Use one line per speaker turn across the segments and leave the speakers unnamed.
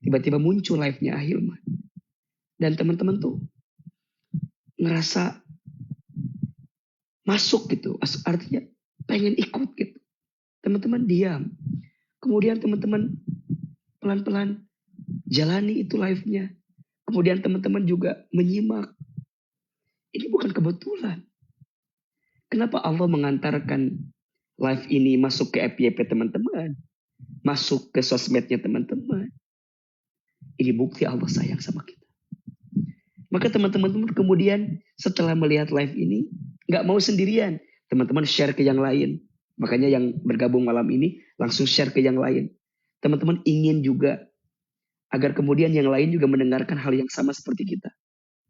Tiba-tiba muncul live-nya Ahilman. Dan teman-teman tuh ngerasa masuk gitu. Artinya pengen ikut gitu. Teman-teman diam. Kemudian teman-teman pelan-pelan jalani itu live-nya. Kemudian teman-teman juga menyimak. Ini bukan kebetulan. Kenapa Allah mengantarkan live ini masuk ke FYP teman-teman? Masuk ke sosmednya teman-teman. Ini bukti Allah sayang sama kita. Maka teman-teman kemudian setelah melihat live ini, gak mau sendirian. Teman-teman share ke yang lain. Makanya yang bergabung malam ini langsung share ke yang lain. Teman-teman ingin juga agar kemudian yang lain juga mendengarkan hal yang sama seperti kita.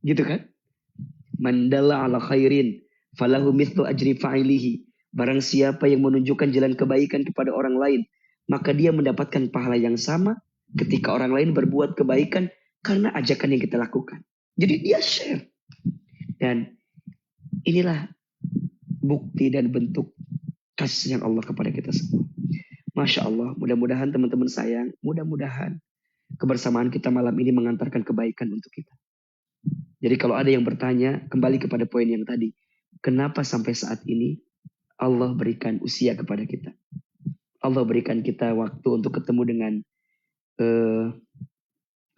Gitu kan? Mandala ala khairin falahu mithlu ajri fa'ilihi. Barang siapa yang menunjukkan jalan kebaikan kepada orang lain, maka dia mendapatkan pahala yang sama ketika orang lain berbuat kebaikan karena ajakan yang kita lakukan. Jadi dia share. Dan inilah bukti dan bentuk kasih yang Allah kepada kita semua. Masya Allah, mudah-mudahan teman-teman sayang, mudah-mudahan kebersamaan kita malam ini mengantarkan kebaikan untuk kita. Jadi kalau ada yang bertanya, kembali kepada poin yang tadi. Kenapa sampai saat ini Allah berikan usia kepada kita? Allah berikan kita waktu untuk ketemu dengan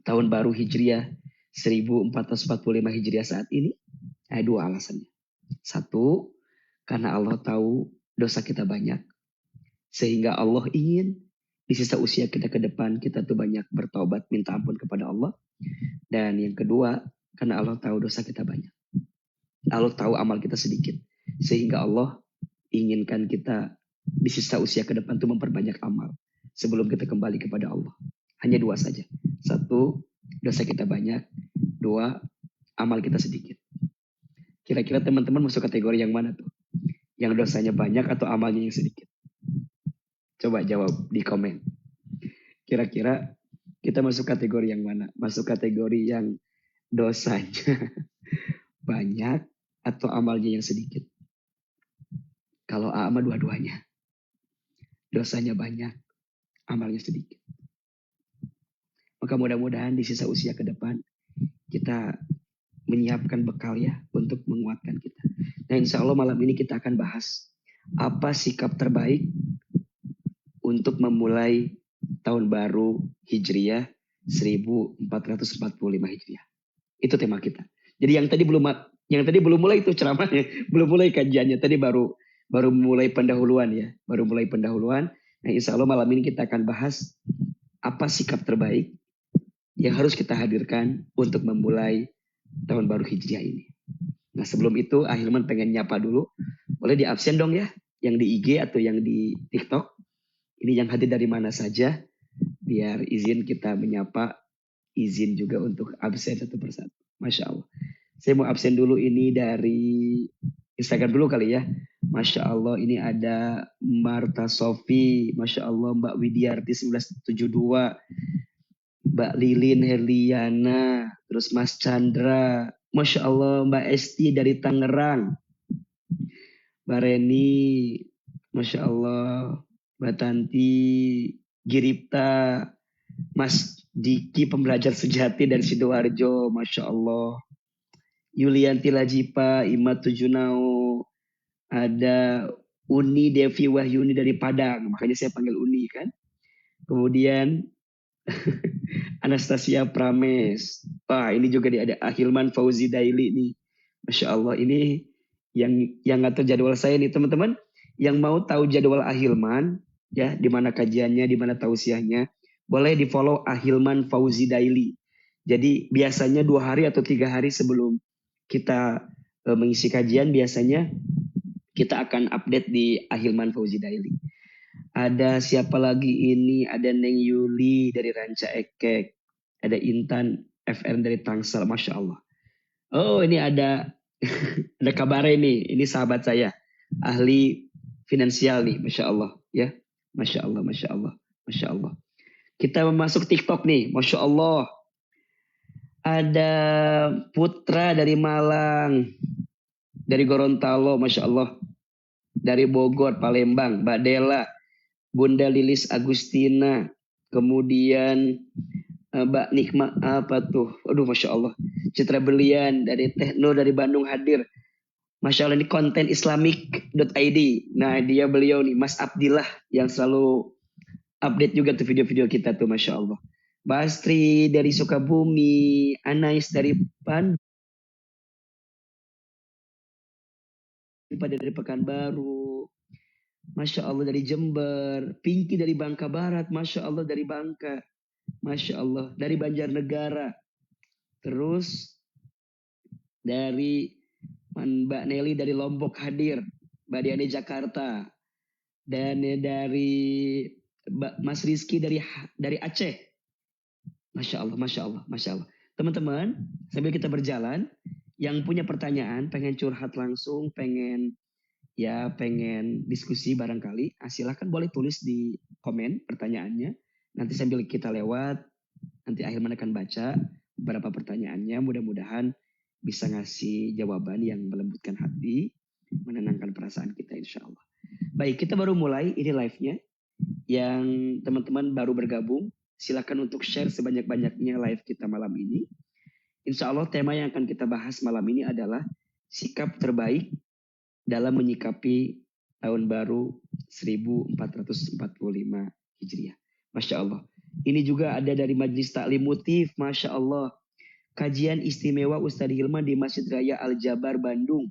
tahun baru Hijriah 1445 Hijriah saat ini. Ada dua alasannya. Satu, karena Allah tahu dosa kita banyak. Sehingga Allah ingin di sisa usia kita ke depan kita tuh banyak bertobat, minta ampun kepada Allah. Dan yang kedua, karena Allah tahu dosa kita banyak. Allah tahu amal kita sedikit. Sehingga Allah inginkan kita di sisa usia ke depan tuh memperbanyak amal. Sebelum kita kembali kepada Allah. Hanya dua saja. Satu, dosa kita banyak. Dua, amal kita sedikit. Kira-kira teman-teman masuk kategori yang mana tuh? Yang dosanya banyak atau amalnya yang sedikit? Coba jawab di komen. Kira-kira kita masuk kategori yang mana? Masuk kategori yang dosanya banyak atau amalnya yang sedikit? Kalau A mah dua-duanya. Dosanya banyak, amalnya sedikit. Maka mudah-mudahan di sisa usia ke depan kita menyiapkan bekal ya untuk menguatkan kita. Nah insya Allah malam ini kita akan bahas apa sikap terbaik untuk memulai tahun baru Hijriah 1445 Hijriah. Itu tema kita. Jadi yang tadi belum mulai itu ceramahnya, belum mulai kajiannya. Tadi baru mulai pendahuluan ya, baru mulai pendahuluan. Nah, insya Allah malam ini kita akan bahas apa sikap terbaik yang harus kita hadirkan untuk memulai tahun baru Hijriah ini. Nah, sebelum itu Ahilman pengen nyapa dulu. Boleh di absen dong ya, yang di IG atau yang di TikTok. Ini yang hadir dari mana saja, biar izin kita menyapa, izin juga untuk absen satu persatu. Masya Allah. Saya mau absen dulu ini dari Instagram dulu kali ya. Masya Allah ini ada Marta Sofi. Masya Allah Mbak Widiarti 1972. Mbak Lilin Herliana. Terus Mas Chandra. Masya Allah Mbak Esti dari Tangerang. Mbak Reni. Masya Allah. Mbak Tanti. Giripta. Mas Diki pembelajar sejati dari Sidoarjo. Masya Allah. Yulianti Lajipa, Imat Tujunau, ada Uni Devi Wahyuni dari Padang, makanya saya panggil Uni kan. Kemudian Anastasia Prames, wah ini juga ada Ahilman Fauzi Daili nih, Masya Allah ini yang ngatur jadwal saya nih teman-teman, yang mau tahu jadwal Ahilman ya, di mana kajiannya, di mana tausiahnya, boleh di follow Ahilman Fauzi Daili. Jadi biasanya 2 hari atau 3 hari sebelum kita mengisi kajian biasanya kita akan update di Ahilman Fauzi Daily. Ada siapa lagi ini? Ada Neng Yuli dari Ranca Ekek. Ada Intan FM dari Tangsel. Masya Allah. Oh ini ada ada kabar ini. Ini sahabat saya. Ahli finansial nih. Masya Allah. Ya. Masya Allah. Masya Allah. Masya Allah. Kita masuk TikTok nih. Masya Allah. Ada Putra dari Malang. Dari Gorontalo, Masya Allah. Dari Bogor, Palembang, Mbak Dela, Bunda Lilis Agustina. Kemudian Mbak Nikma apa tuh? Aduh, Masya Allah. Citra Berlian dari Tehno dari Bandung hadir. Masya Allah, ini konten islamic.id. Nah, beliau nih, Mas Abdillah yang selalu update juga tuh video-video kita tuh, Masya Allah. Bastri dari Sukabumi, Anais dari Bandung, pada dari Pekanbaru, Masya Allah dari Jember, Pinky dari Bangka Barat, Masya Allah dari Bangka, Masya Allah dari Banjarnegara, terus dari Mbak Nelly dari Lombok hadir, Mbak Diani Jakarta, dan dari Mas Rizky dari Aceh. Masya Allah, Masya Allah, Masya Allah. Teman-teman, sambil kita berjalan, yang punya pertanyaan, pengen curhat langsung, pengen diskusi barangkali, silahkan boleh tulis di komen pertanyaannya. Nanti sambil kita lewat, nanti Ahilman akan baca beberapa pertanyaannya. Mudah-mudahan bisa ngasih jawaban yang melembutkan hati, menenangkan perasaan kita insya Allah. Baik, kita baru mulai, ini live-nya. Yang teman-teman baru bergabung, silakan untuk share sebanyak-banyaknya live kita malam ini. Insya Allah tema yang akan kita bahas malam ini adalah sikap terbaik dalam menyikapi tahun baru 1445 Hijriah. Masya Allah. Ini juga ada dari Majelis Taklim Mutif. Masya Allah. Kajian istimewa Ustadz Hilman di Masjid Raya Al-Jabar, Bandung.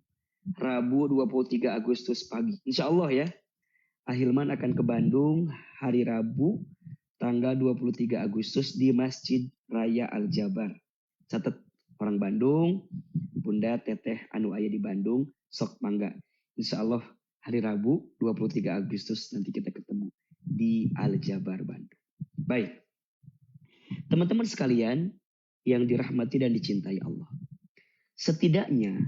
Rabu 23 Agustus pagi. Insya Allah ya. Ahilman akan ke Bandung hari Rabu tanggal 23 Agustus di Masjid Raya Al-Jabar. Catat orang Bandung, Bunda Teteh anu aya di Bandung, sok mangga. Insya Allah hari Rabu 23 Agustus nanti kita ketemu di Al-Jabar Bandung. Baik, teman-teman sekalian yang dirahmati dan dicintai Allah. Setidaknya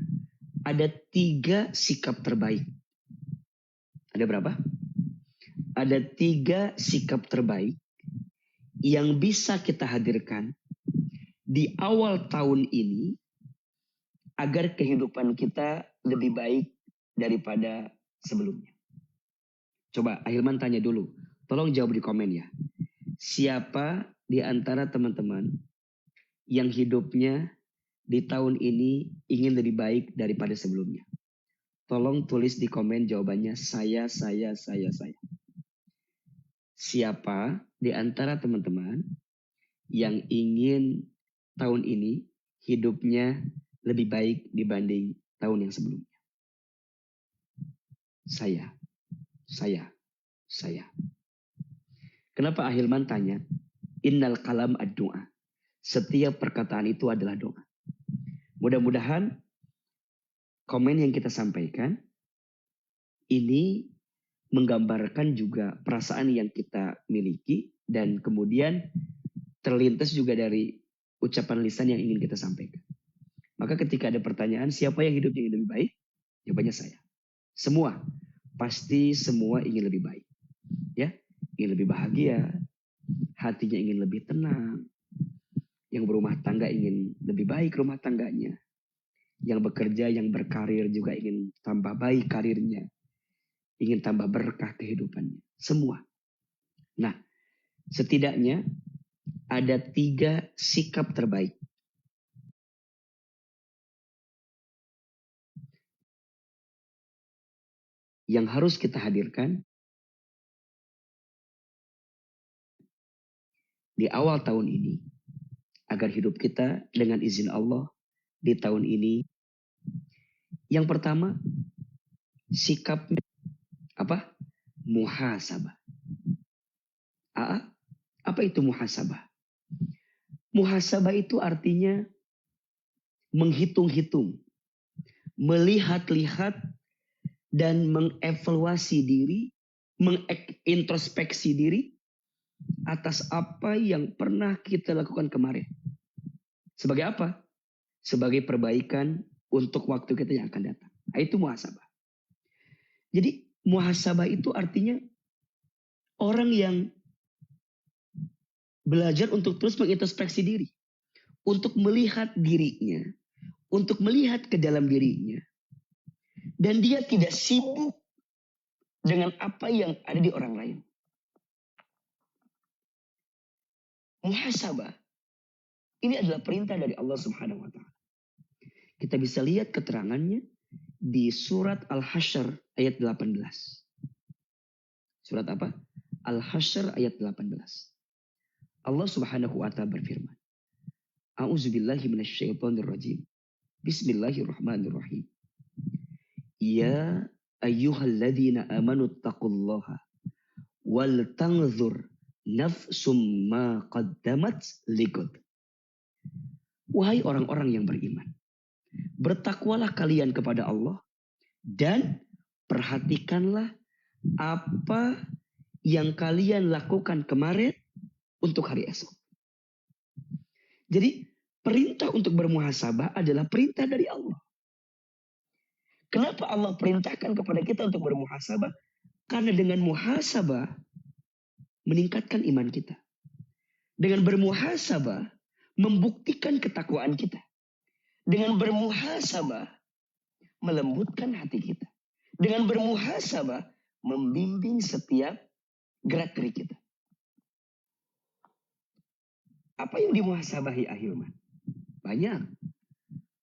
ada 3 sikap terbaik. Ada berapa? Ada 3 sikap terbaik yang bisa kita hadirkan di awal tahun ini agar kehidupan kita lebih baik daripada sebelumnya. Coba Ahilman tanya dulu. Tolong jawab di komen ya. Siapa di antara teman-teman yang hidupnya di tahun ini ingin lebih baik daripada sebelumnya? Tolong tulis di komen jawabannya saya. Siapa di antara teman-teman yang ingin tahun ini hidupnya lebih baik dibanding tahun yang sebelumnya? Saya. Kenapa Ahilman tanya? Innal kalam ad-du'a. Setiap perkataan itu adalah doa. Mudah-mudahan komen yang kita sampaikan ini menggambarkan juga perasaan yang kita miliki dan kemudian terlintas juga dari ucapan lisan yang ingin kita sampaikan. Maka ketika ada pertanyaan siapa yang hidupnya ingin lebih baik? Jawabannya saya. Semua. Pasti semua ingin lebih baik. Ya, ingin lebih bahagia, hatinya ingin lebih tenang. Yang berumah tangga ingin lebih baik rumah tangganya. Yang bekerja, yang berkarir juga ingin tambah baik karirnya. Ingin tambah berkah kehidupannya. Semua. Nah, setidaknya ada 3 sikap terbaik yang harus kita hadirkan di awal tahun ini agar hidup kita dengan izin Allah di tahun ini. Yang pertama, sikapnya apa? Muhasabah. Apa itu muhasabah? Muhasabah itu artinya menghitung-hitung, melihat-lihat dan mengevaluasi diri, mengintrospeksi diri atas apa yang pernah kita lakukan kemarin. Sebagai apa? Sebagai perbaikan untuk waktu kita yang akan datang. Itu muhasabah. Jadi muhasabah itu artinya orang yang belajar untuk terus mengintrospeksi diri. Untuk melihat dirinya. Untuk melihat ke dalam dirinya. Dan dia tidak sibuk dengan apa yang ada di orang lain. Muhasabah Ini adalah perintah dari Allah Subhanahu wa taala. Kita bisa lihat keterangannya di surat Al-Hasyr ayat 18. Surat apa? Al-Hasyr ayat 18. Allah Subhanahu wa taala berfirman, A'udzubillahi minasyaitonirrajim. Bismillahirrahmanirrahim. Ya ayyuhalladzina amanu taqullaha wal tanzur nafsum ma qaddamat ligad. Wahai orang-orang yang beriman, bertakwalah kalian kepada Allah dan perhatikanlah apa yang kalian lakukan kemarin untuk hari esok. Jadi perintah untuk bermuhasabah adalah perintah dari Allah. Kenapa Allah perintahkan kepada kita untuk bermuhasabah? Karena dengan muhasabah meningkatkan iman kita. Dengan bermuhasabah membuktikan ketakwaan kita. Dengan bermuhasabah melembutkan hati kita. Dengan bermuhasabah membimbing setiap gerak-gerik kita. Apa yang dimuhasabahi Ahilman? Banyak.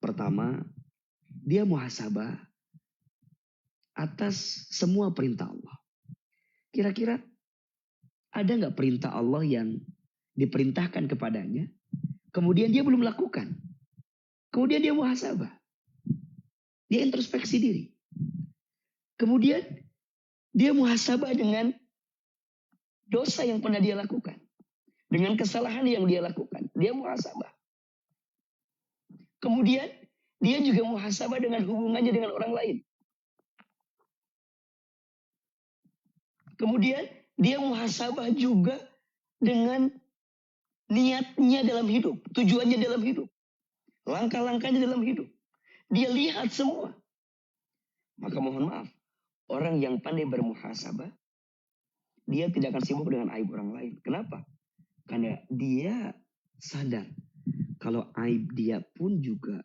Pertama, dia muhasabah atas semua perintah Allah. Kira-kira ada nggak perintah Allah yang diperintahkan kepadanya, kemudian dia belum lakukan? Kemudian dia muhasabah. Dia introspeksi diri. Kemudian dia muhasabah dengan dosa yang pernah dia lakukan. Dengan kesalahan yang dia lakukan. Dia muhasabah. Kemudian dia juga muhasabah dengan hubungannya dengan orang lain. Kemudian dia muhasabah juga dengan niatnya dalam hidup. Tujuannya dalam hidup. Langkah-langkahnya dalam hidup. Dia lihat semua. Maka mohon maaf. Orang yang pandai bermuhasabah, dia tidak akan sibuk dengan aib orang lain. Kenapa? Karena dia sadar kalau aib dia pun juga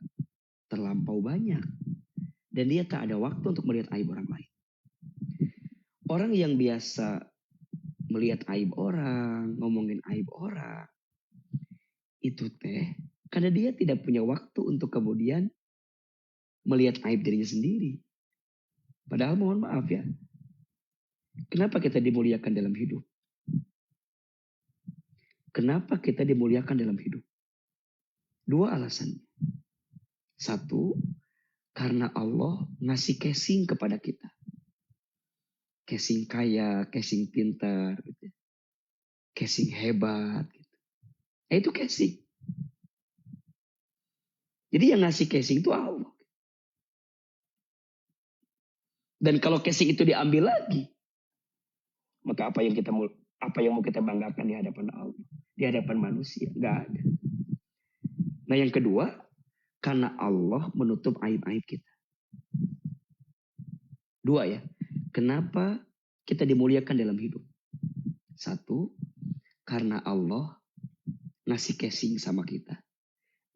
terlampau banyak. Dan dia tak ada waktu untuk melihat aib orang lain. Orang yang biasa melihat aib orang, ngomongin aib orang, itu karena dia tidak punya waktu untuk kemudian melihat aib dirinya sendiri. Padahal mohon maaf ya, kenapa kita dimuliakan dalam hidup? Kenapa kita dimuliakan dalam hidup? Dua alasan. Satu, karena Allah ngasih casing kepada kita. Casing kaya, casing pintar, gitu. Casing hebat. Gitu. Nah, itu casing. Jadi yang ngasih casing itu Allah. Dan kalau casing itu diambil lagi, maka apa yang mau kita banggakan di hadapan Allah, di hadapan manusia? Nggak ada. Nah yang kedua, karena Allah menutup aib-aib kita. Dua ya. Kenapa kita dimuliakan dalam hidup? Satu, karena Allah ngasih casing sama kita.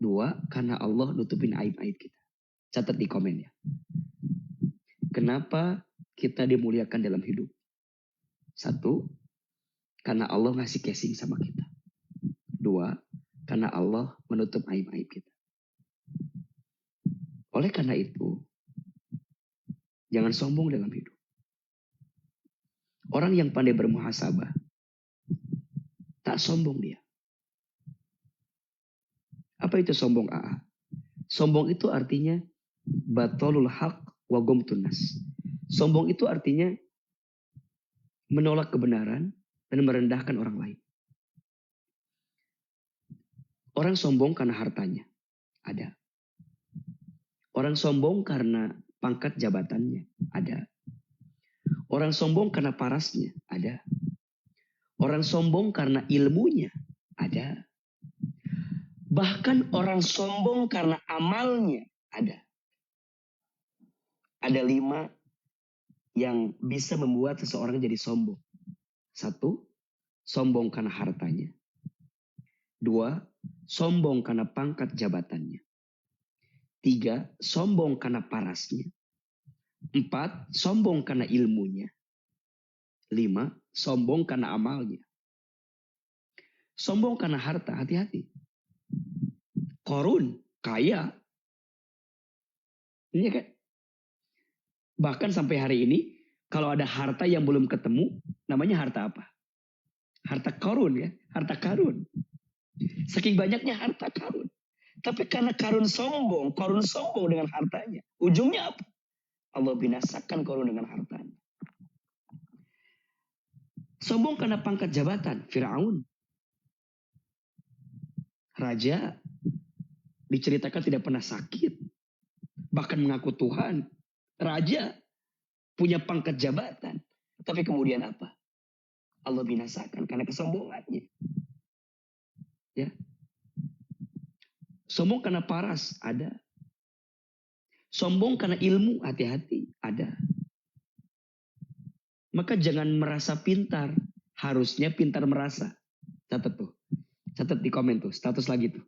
Dua, karena Allah nutupin aib-aib kita. Catat di komen ya. Kenapa kita dimuliakan dalam hidup? Satu, karena Allah ngasih casing sama kita. Dua, karena Allah menutup aib-aib kita. Oleh karena itu, jangan sombong dalam hidup. Orang yang pandai bermuhasabah, tak sombong dia. Apa itu sombong AA? Sombong itu artinya batolul haq wa gomtun nas. Sombong itu artinya menolak kebenaran dan merendahkan orang lain. Orang sombong karena hartanya. Ada. Orang sombong karena pangkat jabatannya. Ada. Orang sombong karena parasnya. Ada. Orang sombong karena ilmunya. Ada. Bahkan orang sombong karena amalnya. Ada. Ada 5 yang bisa membuat seseorang jadi sombong. 1, sombong karena hartanya. 2, sombong karena pangkat jabatannya. 3, sombong karena parasnya. 4, sombong karena ilmunya. 5, sombong karena amalnya. Sombong karena harta, hati-hati. Korun, kaya. Ini kan. Bahkan sampai hari ini, kalau ada harta yang belum ketemu, namanya harta apa? Harta karun ya, harta karun. Saking banyaknya harta karun. Tapi karena karun sombong dengan hartanya. Ujungnya apa? Allah binasakan karun dengan hartanya. Sombong karena pangkat jabatan, Firaun. Raja diceritakan tidak pernah sakit. Bahkan mengaku Tuhan. Raja punya pangkat jabatan. Tapi kemudian apa? Allah binasakan karena kesombongannya. Ya. Sombong karena paras, ada. Sombong karena ilmu, hati-hati, ada. Maka jangan merasa pintar. Harusnya pintar merasa. Catat tuh. Catat di komen tuh. Status lagi tuh.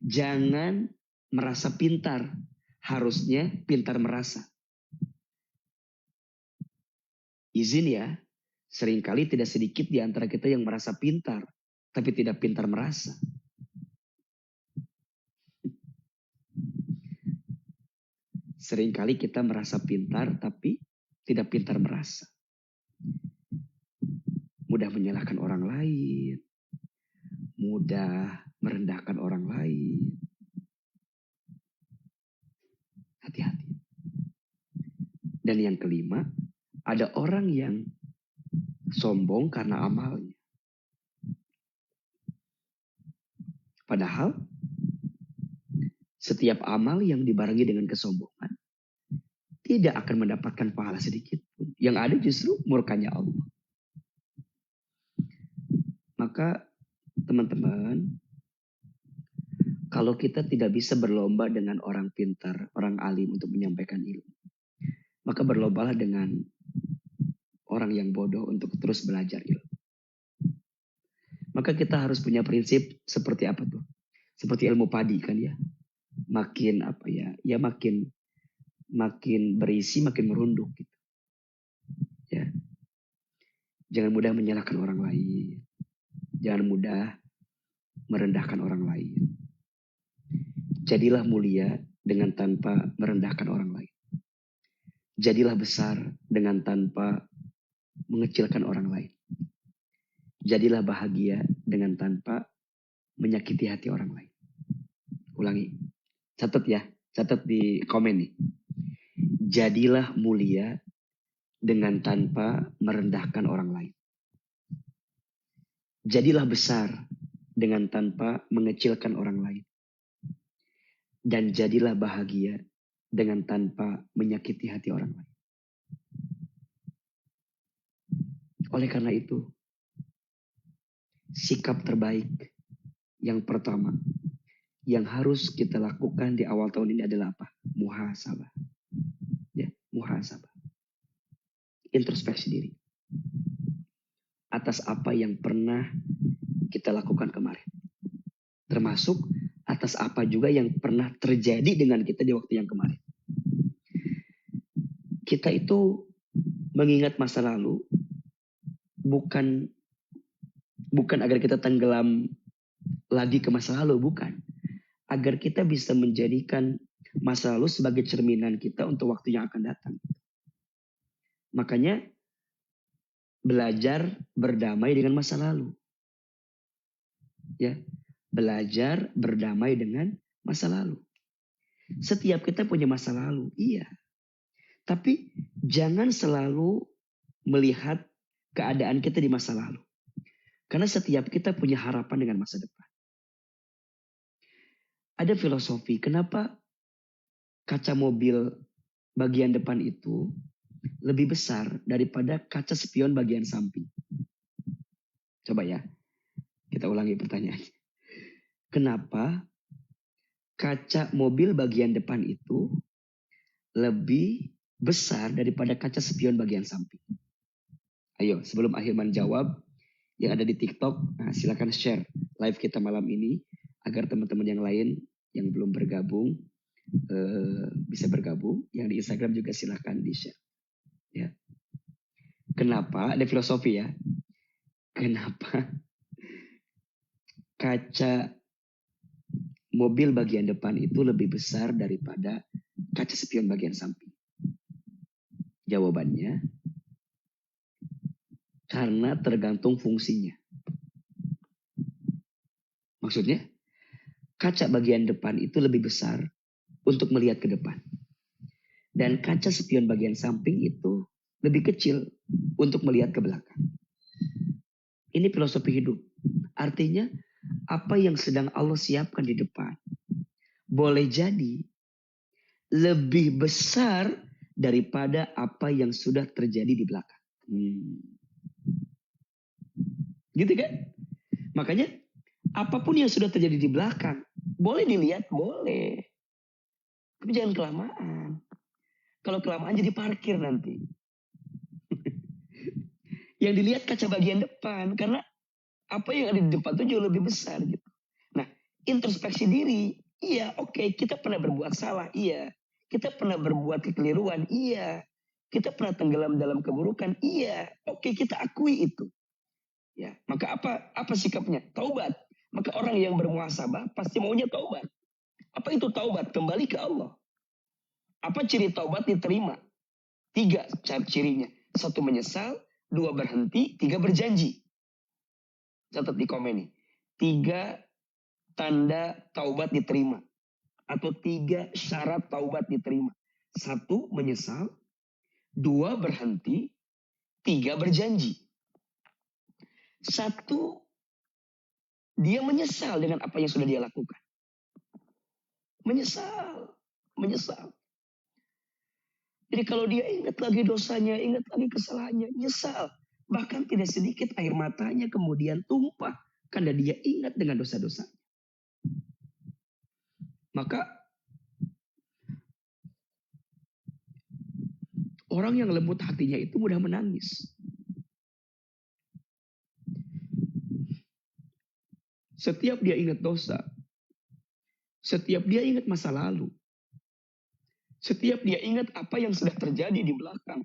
Jangan merasa pintar. Harusnya pintar merasa. Izin ya. Seringkali tidak sedikit di antara kita yang merasa pintar. Tapi tidak pintar merasa. Seringkali kita merasa pintar tapi tidak pintar merasa. Mudah menyalahkan orang lain. Mudah merendahkan orang lain. Hati-hati. Dan yang kelima, ada orang yang sombong karena amalnya. Padahal setiap amal yang dibarengi dengan kesombongan tidak akan mendapatkan pahala sedikit pun. Yang ada justru murkanya Allah. Maka teman-teman, kalau kita tidak bisa berlomba dengan orang pintar, orang alim untuk menyampaikan ilmu, maka berlombalah dengan orang yang bodoh untuk terus belajar ilmu. Maka kita harus punya prinsip seperti apa tuh? Seperti ilmu padi kan ya. Makin apa ya? Ya makin berisi, makin merunduk gitu. Ya. Jangan mudah menyalahkan orang lain. Jangan mudah merendahkan orang lain. Jadilah mulia dengan tanpa merendahkan orang lain. Jadilah besar dengan tanpa mengecilkan orang lain. Jadilah bahagia dengan tanpa menyakiti hati orang lain. Ulangi. Catat ya. Catat di komen nih. Jadilah mulia dengan tanpa merendahkan orang lain. Jadilah besar dengan tanpa mengecilkan orang lain. Dan jadilah bahagia dengan tanpa menyakiti hati orang lain. Oleh karena itu, sikap terbaik yang pertama yang harus kita lakukan di awal tahun ini adalah apa? Muhasabah. Ya, muhasabah. Introspeksi diri. Atas apa yang pernah kita lakukan kemarin. Termasuk atas apa juga yang pernah terjadi dengan kita di waktu yang kemarin. Kita itu mengingat masa lalu bukan agar kita tenggelam lagi ke masa lalu, bukan. Agar kita bisa menjadikan masa lalu sebagai cerminan kita untuk waktu yang akan datang. Makanya belajar berdamai dengan masa lalu. Ya, belajar berdamai dengan masa lalu. Setiap kita punya masa lalu, iya. Tapi jangan selalu melihat keadaan kita di masa lalu. Karena setiap kita punya harapan dengan masa depan. Ada filosofi, kenapa kaca mobil bagian depan itu lebih besar daripada kaca spion bagian samping? Coba ya, kita ulangi pertanyaannya. Kenapa kaca mobil bagian depan itu lebih besar daripada kaca spion bagian samping? Ayo, sebelum Ahilman jawab, yang ada di TikTok, nah silakan share live kita malam ini agar teman-teman yang lain yang belum bergabung bisa bergabung. Yang di Instagram juga silakan di-share. Ya. Kenapa? Ada filosofi ya. Kenapa kaca mobil bagian depan itu lebih besar daripada kaca spion bagian samping? Jawabannya, karena tergantung fungsinya. Maksudnya, kaca bagian depan itu lebih besar untuk melihat ke depan. Dan kaca spion bagian samping itu lebih kecil untuk melihat ke belakang. Ini filosofi hidup. Artinya, apa yang sedang Allah siapkan di depan boleh jadi lebih besar daripada apa yang sudah terjadi di belakang. Gitu kan? Makanya apapun yang sudah terjadi di belakang boleh dilihat, boleh. Tapi jangan kelamaan. Kalau kelamaan jadi parkir nanti. Yang dilihat kaca bagian depan. Karena apa yang ada di depan itu jauh lebih besar gitu. Nah, introspeksi diri. Iya, oke, kita pernah berbuat salah. Iya. Kita pernah berbuat kekeliruan. Iya. Kita pernah tenggelam dalam keburukan. Iya. Oke, kita akui itu. Ya, maka apa sikapnya? Taubat. Maka orang yang bermuhasabah pasti maunya taubat. Apa itu taubat? Kembali ke Allah. Apa ciri taubat diterima? 3 cirinya. 1 menyesal, 2 berhenti, 3 berjanji. Catat di komen nih. 3 tanda taubat diterima. Atau 3 syarat taubat diterima. 1 menyesal, 2 berhenti, 3 berjanji. 1 dia menyesal dengan apa yang sudah dia lakukan. Menyesal. Jadi kalau dia ingat lagi dosanya, ingat lagi kesalahannya, nyesal. Bahkan tidak sedikit air matanya kemudian tumpah. Karena dia ingat dengan dosa-dosa. Maka orang yang lembut hatinya itu mudah menangis. Setiap dia ingat dosa. Setiap dia ingat masa lalu. Setiap dia ingat apa yang sudah terjadi di belakang.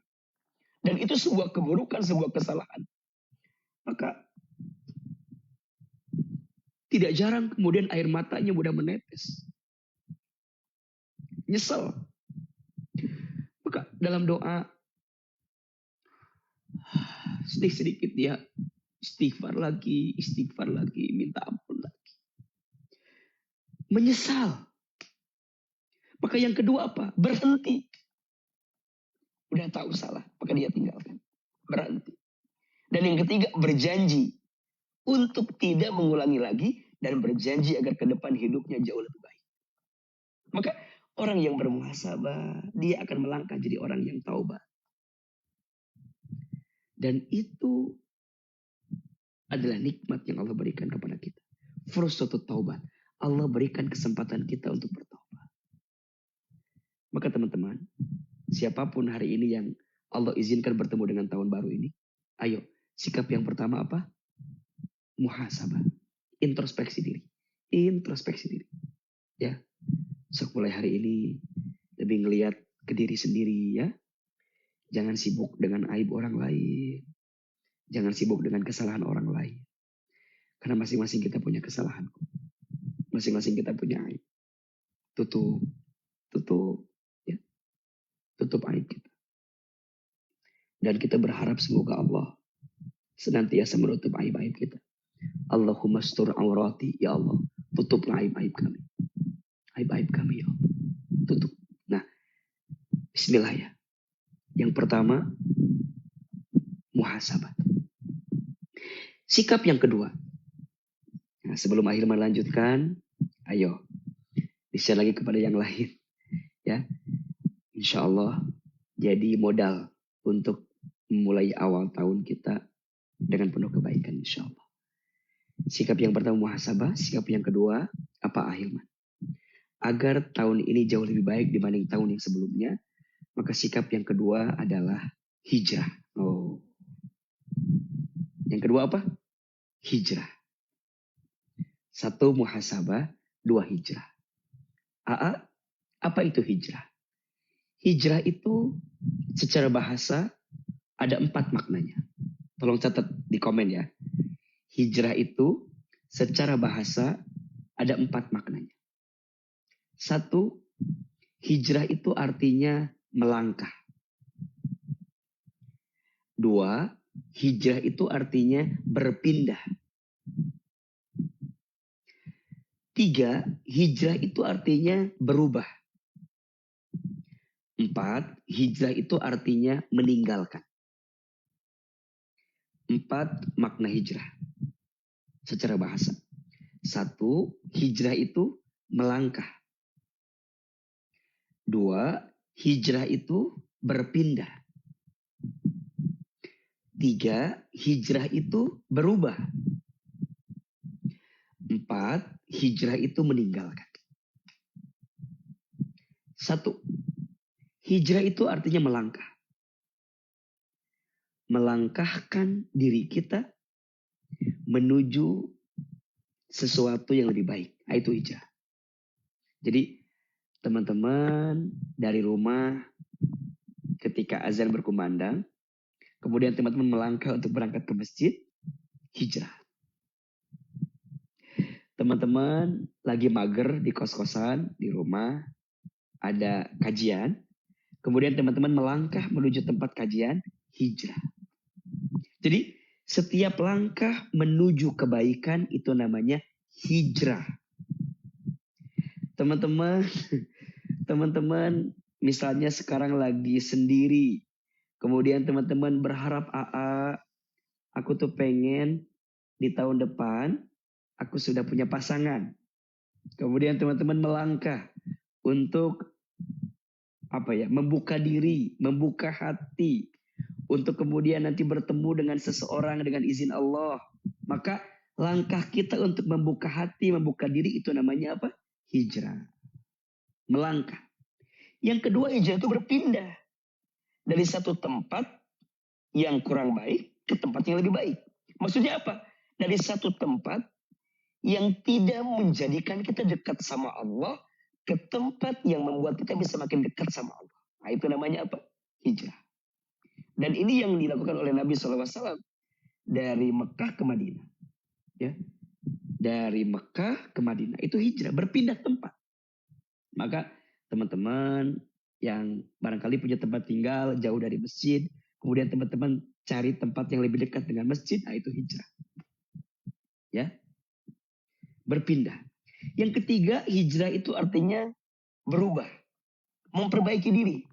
Dan itu sebuah keburukan, sebuah kesalahan. Maka tidak jarang kemudian air matanya mudah menetes. Nyesel. Maka dalam doa sedikit dia istighfar lagi, minta ampun lagi. Menyesal. Maka yang kedua apa? Berhenti. Udah tahu salah, maka dia tinggalkan. Berhenti. Dan yang ketiga, berjanji untuk tidak mengulangi lagi dan berjanji agar ke depan hidupnya jauh lebih baik. Maka orang yang bermuhasabah, dia akan melangkah jadi orang yang taubat. Dan itu adalah nikmat yang Allah berikan kepada kita. Fursatut taubat. Allah berikan kesempatan kita untuk bertaubat. Maka teman-teman, siapapun hari ini yang Allah izinkan bertemu dengan tahun baru ini, ayo, sikap yang pertama apa? Muhasabah. Introspeksi diri. Ya. Mulai hari ini lebih ngelihat ke diri sendiri ya. Jangan sibuk dengan aib orang lain. Jangan sibuk dengan kesalahan orang lain. Karena masing-masing kita punya kesalahan. Masing-masing kita punya aib. Tutup ya. Tutup aib kita. Dan kita berharap semoga Allah senantiasa menutup aib-aib kita. Allahumma stur aurati, ya Allah, tutuplah aib-aib kami. Aib-aib kami, ya Allah. Tutup. Nah, bismillah ya. Yang pertama, muhasabah. Sikap yang kedua. Nah, sebelum akhir melanjutkan, ayo di-share lagi kepada yang lain. Ya, insya Allah jadi modal untuk memulai awal tahun kita dengan penuh kebaikan insya Allah. Sikap yang pertama muhasabah, sikap yang kedua apa Ahilman? Agar tahun ini jauh lebih baik dibanding tahun yang sebelumnya, maka sikap yang kedua adalah hijrah. Oh. Yang kedua apa? Hijrah. 1 muhasabah, 2 hijrah. Apa itu hijrah? Hijrah itu secara bahasa ada 4 maknanya. Tolong catat di komen ya. Hijrah itu secara bahasa ada 4 maknanya. Satu, hijrah itu artinya melangkah. Dua, hijrah itu artinya berpindah. Tiga, hijrah itu artinya berubah. Empat, hijrah itu artinya meninggalkan. Empat, makna hijrah secara bahasa. Satu, hijrah itu melangkah. Dua, hijrah itu berpindah. Tiga, hijrah itu berubah. Empat, hijrah itu meninggalkan. Satu, hijrah itu artinya melangkah. Melangkahkan diri kita menuju sesuatu yang lebih baik. Itu hijrah. Jadi teman-teman dari rumah ketika azan berkumandang, kemudian teman-teman melangkah untuk berangkat ke masjid, hijrah. Teman-teman lagi mager di kos-kosan, di rumah, ada kajian, kemudian teman-teman melangkah menuju tempat kajian, hijrah. Jadi setiap langkah menuju kebaikan itu namanya hijrah. Teman-teman, teman-teman misalnya sekarang lagi sendiri, kemudian teman-teman berharap aku tuh pengen di tahun depan aku sudah punya pasangan. Kemudian teman-teman melangkah untuk membuka diri, membuka hati untuk kemudian nanti bertemu dengan seseorang dengan izin Allah. Maka langkah kita untuk membuka hati, membuka diri itu namanya apa? Hijrah. Melangkah. Yang kedua, hijrah itu berpindah dari satu tempat yang kurang baik ke tempat yang lebih baik. Maksudnya apa? Dari satu tempat yang tidak menjadikan kita dekat sama Allah ke tempat yang membuat kita bisa makin dekat sama Allah. Nah, itu namanya apa? Hijrah. Dan ini yang dilakukan oleh Nabi SAW dari Mekah ke Madinah. Ya, dari Mekah ke Madinah itu hijrah, berpindah tempat. Maka teman-teman yang barangkali punya tempat tinggal jauh dari masjid, kemudian teman-teman cari tempat yang lebih dekat dengan masjid, nah itu hijrah. Ya, berpindah. Yang ketiga, hijrah itu artinya berubah, memperbaiki diri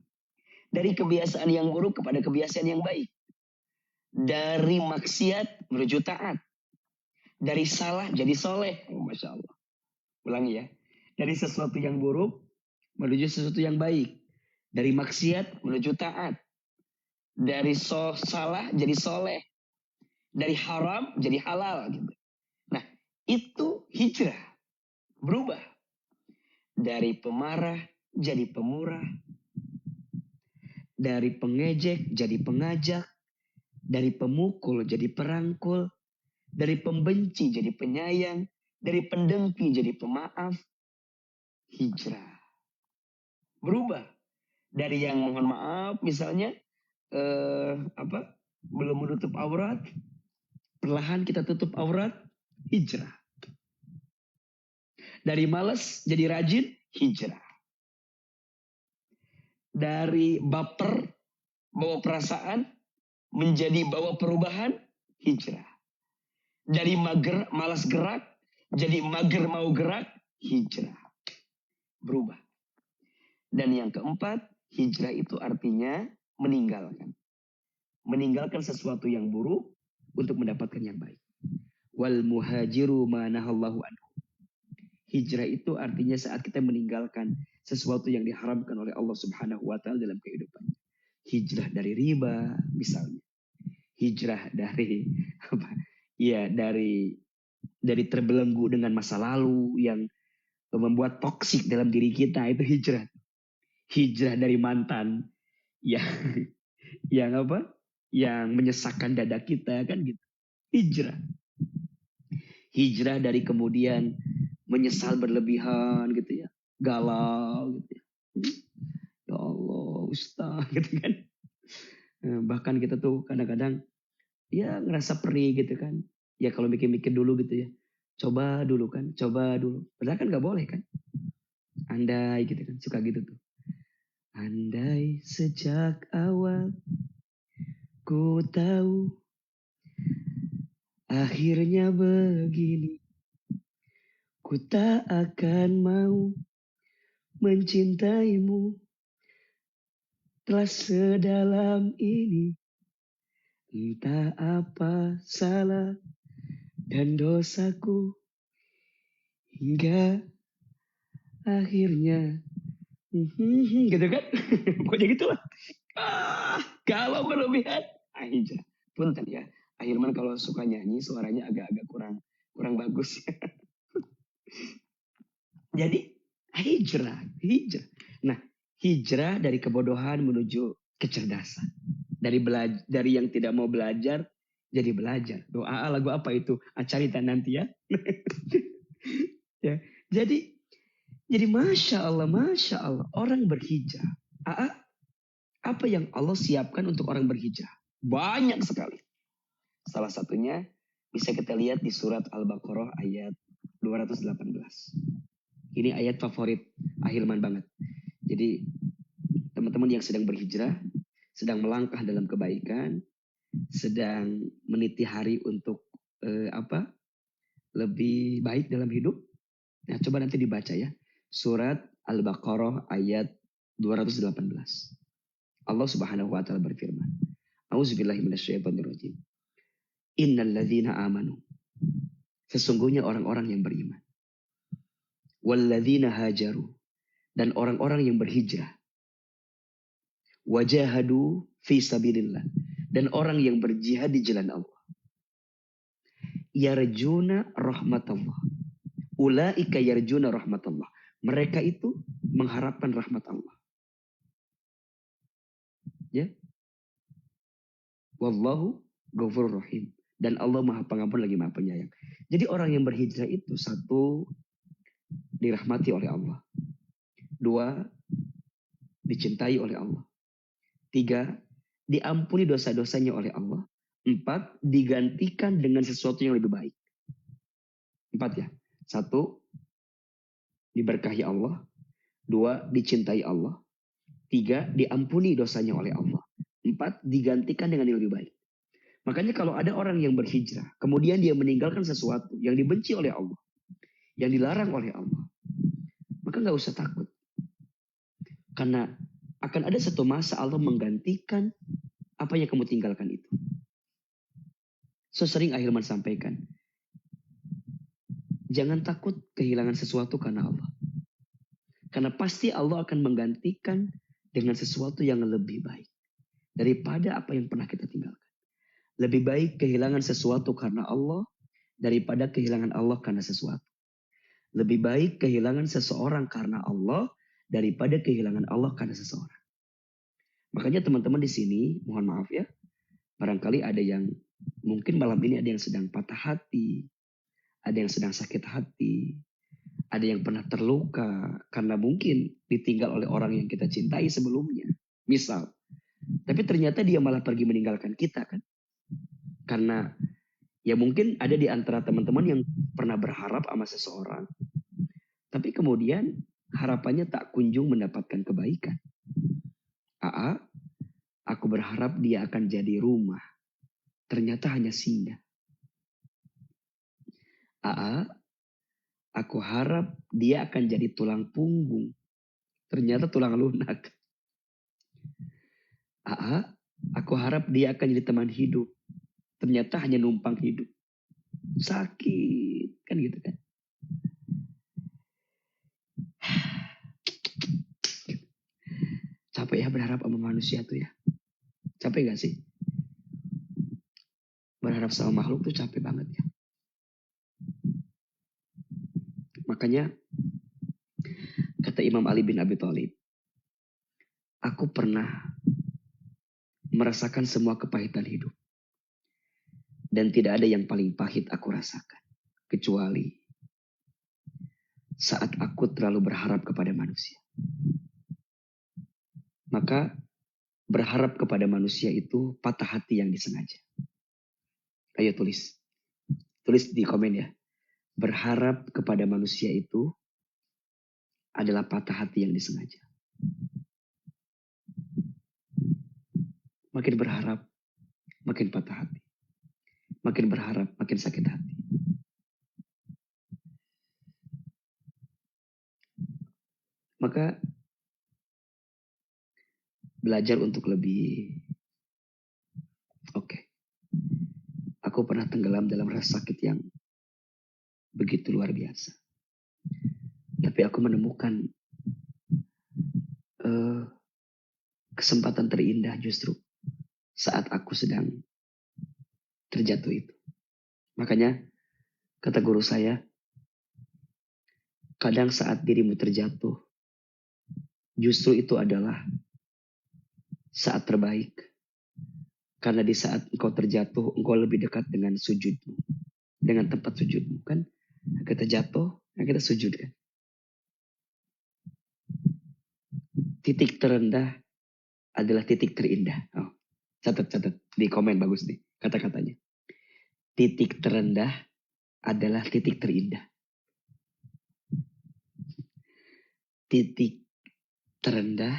dari kebiasaan yang buruk kepada kebiasaan yang baik, dari maksiat menuju taat, dari salah jadi soleh. Masya Allah. Ulangi ya, dari sesuatu yang buruk menuju sesuatu yang baik, dari maksiat menuju taat, dari salah jadi soleh, dari haram jadi halal gitu. Nah, itu hijrah, berubah dari pemarah jadi pemurah, dari pengejek jadi pengajak, dari pemukul jadi perangkul, dari pembenci jadi penyayang, dari pendengki jadi pemaaf. Hijrah, berubah dari yang mohon maaf misalnya belum menutup aurat, perlahan kita tutup aurat, hijrah. Dari malas jadi rajin, hijrah. Dari baper, bawa perasaan, menjadi bawa perubahan, hijrah. Dari mager, malas gerak, jadi mager mau gerak, hijrah. Berubah. Dan yang keempat, hijrah itu artinya meninggalkan. Meninggalkan sesuatu yang buruk untuk mendapatkan yang baik. Wal muhajiru ma nahallahu anhu. Hijrah itu artinya saat kita meninggalkan sesuatu yang diharamkan oleh Allah Subhanahu wa taala dalam kehidupan. Hijrah dari riba misalnya. Hijrah dari apa? Ya, dari terbelenggu dengan masa lalu yang membuat toksik dalam diri kita, itu hijrah. Hijrah dari mantan yang yang apa? Yang menyesakkan dada kita kan gitu. Hijrah. Hijrah dari kemudian menyesal berlebihan gitu ya. Galau gitu ya. Ya Allah, Ustaz gitu kan. Bahkan kita tuh kadang-kadang ya ngerasa perih gitu kan. Ya kalau mikir-mikir dulu gitu ya. Coba dulu kan, coba dulu. Padahal kan gak boleh kan. Andai gitu kan, suka gitu tuh. Andai sejak awal ku tahu akhirnya begini, ku tak akan mau mencintaimu telah sedalam ini. Entah apa salah dan dosaku hingga akhirnya. Gitu kan. Pokoknya gitu lah. Kalau berlebihan, aja. Punten ya. Ahilman kalau suka nyanyi suaranya agak-agak kurang kurang bagus. Jadi hijrah. Nah, hijrah dari kebodohan menuju kecerdasan. Dari yang tidak mau belajar jadi belajar. Doa lagu apa itu? Acarita nanti ya. Ya. Jadi masya Allah orang berhijrah. Apa yang Allah siapkan untuk orang berhijrah? Banyak sekali. Salah satunya bisa kita lihat di surat Al-Baqarah ayat 218. Ini ayat favorit Ahilman banget. Jadi teman-teman yang sedang berhijrah, sedang melangkah dalam kebaikan, sedang meniti hari untuk lebih baik dalam hidup. Nah, coba nanti dibaca ya. Surat Al-Baqarah ayat 218. Allah Subhanahu wa taala berfirman, A'udzubillahi minasyaitonirrajim. Innalladzina amanu. Sesungguhnya orang-orang yang beriman. Walladzina hajaru. Dan orang-orang yang berhijrah. Wajahadu fi sabilillah. Dan orang yang berjihad di jalan Allah. Yarjuna rahmatullah. Ulaika yarjuna rahmatullah. Mereka itu mengharapkan rahmat Allah. Ya. Wallahu ghafurur rahim. Dan Allah Maha Pengampun lagi Maha Penyayang. Jadi orang yang berhijrah itu satu, dirahmati oleh Allah. Dua, dicintai oleh Allah. Tiga, diampuni dosa-dosanya oleh Allah. Empat, digantikan dengan sesuatu yang lebih baik. Empat ya. Satu, diberkahi Allah. Dua, dicintai Allah. Tiga, diampuni dosanya oleh Allah. Empat, digantikan dengan yang lebih baik. Makanya kalau ada orang yang berhijrah, kemudian dia meninggalkan sesuatu yang dibenci oleh Allah, yang dilarang oleh Allah, maka nggak usah takut. Karena akan ada satu masa Allah menggantikan apa yang kamu tinggalkan itu. Sering Ahilman sampaikan, jangan takut kehilangan sesuatu karena Allah. Karena pasti Allah akan menggantikan dengan sesuatu yang lebih baik daripada apa yang pernah kita tinggalkan. Lebih baik kehilangan sesuatu karena Allah daripada kehilangan Allah karena sesuatu. Lebih baik kehilangan seseorang karena Allah daripada kehilangan Allah karena seseorang. Makanya teman-teman di sini, mohon maaf ya, barangkali ada yang mungkin malam ini ada yang sedang patah hati, ada yang sedang sakit hati, ada yang pernah terluka karena mungkin ditinggal oleh orang yang kita cintai sebelumnya. Misal, tapi ternyata dia malah pergi meninggalkan kita kan? Karena ya mungkin ada di antara teman-teman yang pernah berharap sama seseorang, tapi kemudian harapannya tak kunjung mendapatkan kebaikan. Aku berharap dia akan jadi rumah. Ternyata hanya singgah. Aku harap dia akan jadi tulang punggung. Ternyata tulang lunak. Aku harap dia akan jadi teman hidup. Ternyata hanya numpang hidup. Sakit. Kan gitu kan. Capek ya berharap sama manusia tuh ya. Capek gak sih? Berharap sama makhluk tuh capek banget ya. Makanya kata Imam Ali bin Abi Thalib, aku pernah merasakan semua kepahitan hidup. Dan tidak ada yang paling pahit aku rasakan. Kecuali saat aku terlalu berharap kepada manusia. Maka berharap kepada manusia itu patah hati yang disengaja. Ayo tulis. Tulis di komen ya. Berharap kepada manusia itu adalah patah hati yang disengaja. Makin berharap, makin patah hati. Makin berharap, makin sakit hati. Maka belajar untuk lebih oke. Aku pernah tenggelam dalam rasa sakit yang begitu luar biasa. Tapi aku menemukan kesempatan terindah justru saat aku sedang terjatuh itu. Makanya kata guru saya, kadang saat dirimu terjatuh, justru itu adalah saat terbaik. Karena di saat engkau terjatuh, engkau lebih dekat dengan sujudmu. Dengan tempat sujudmu. Kan kita jatuh, kita sujud kan. Titik terendah adalah titik terindah. Oh, catat di komen bagus nih kata-katanya. Titik terendah adalah titik terindah. Titik terendah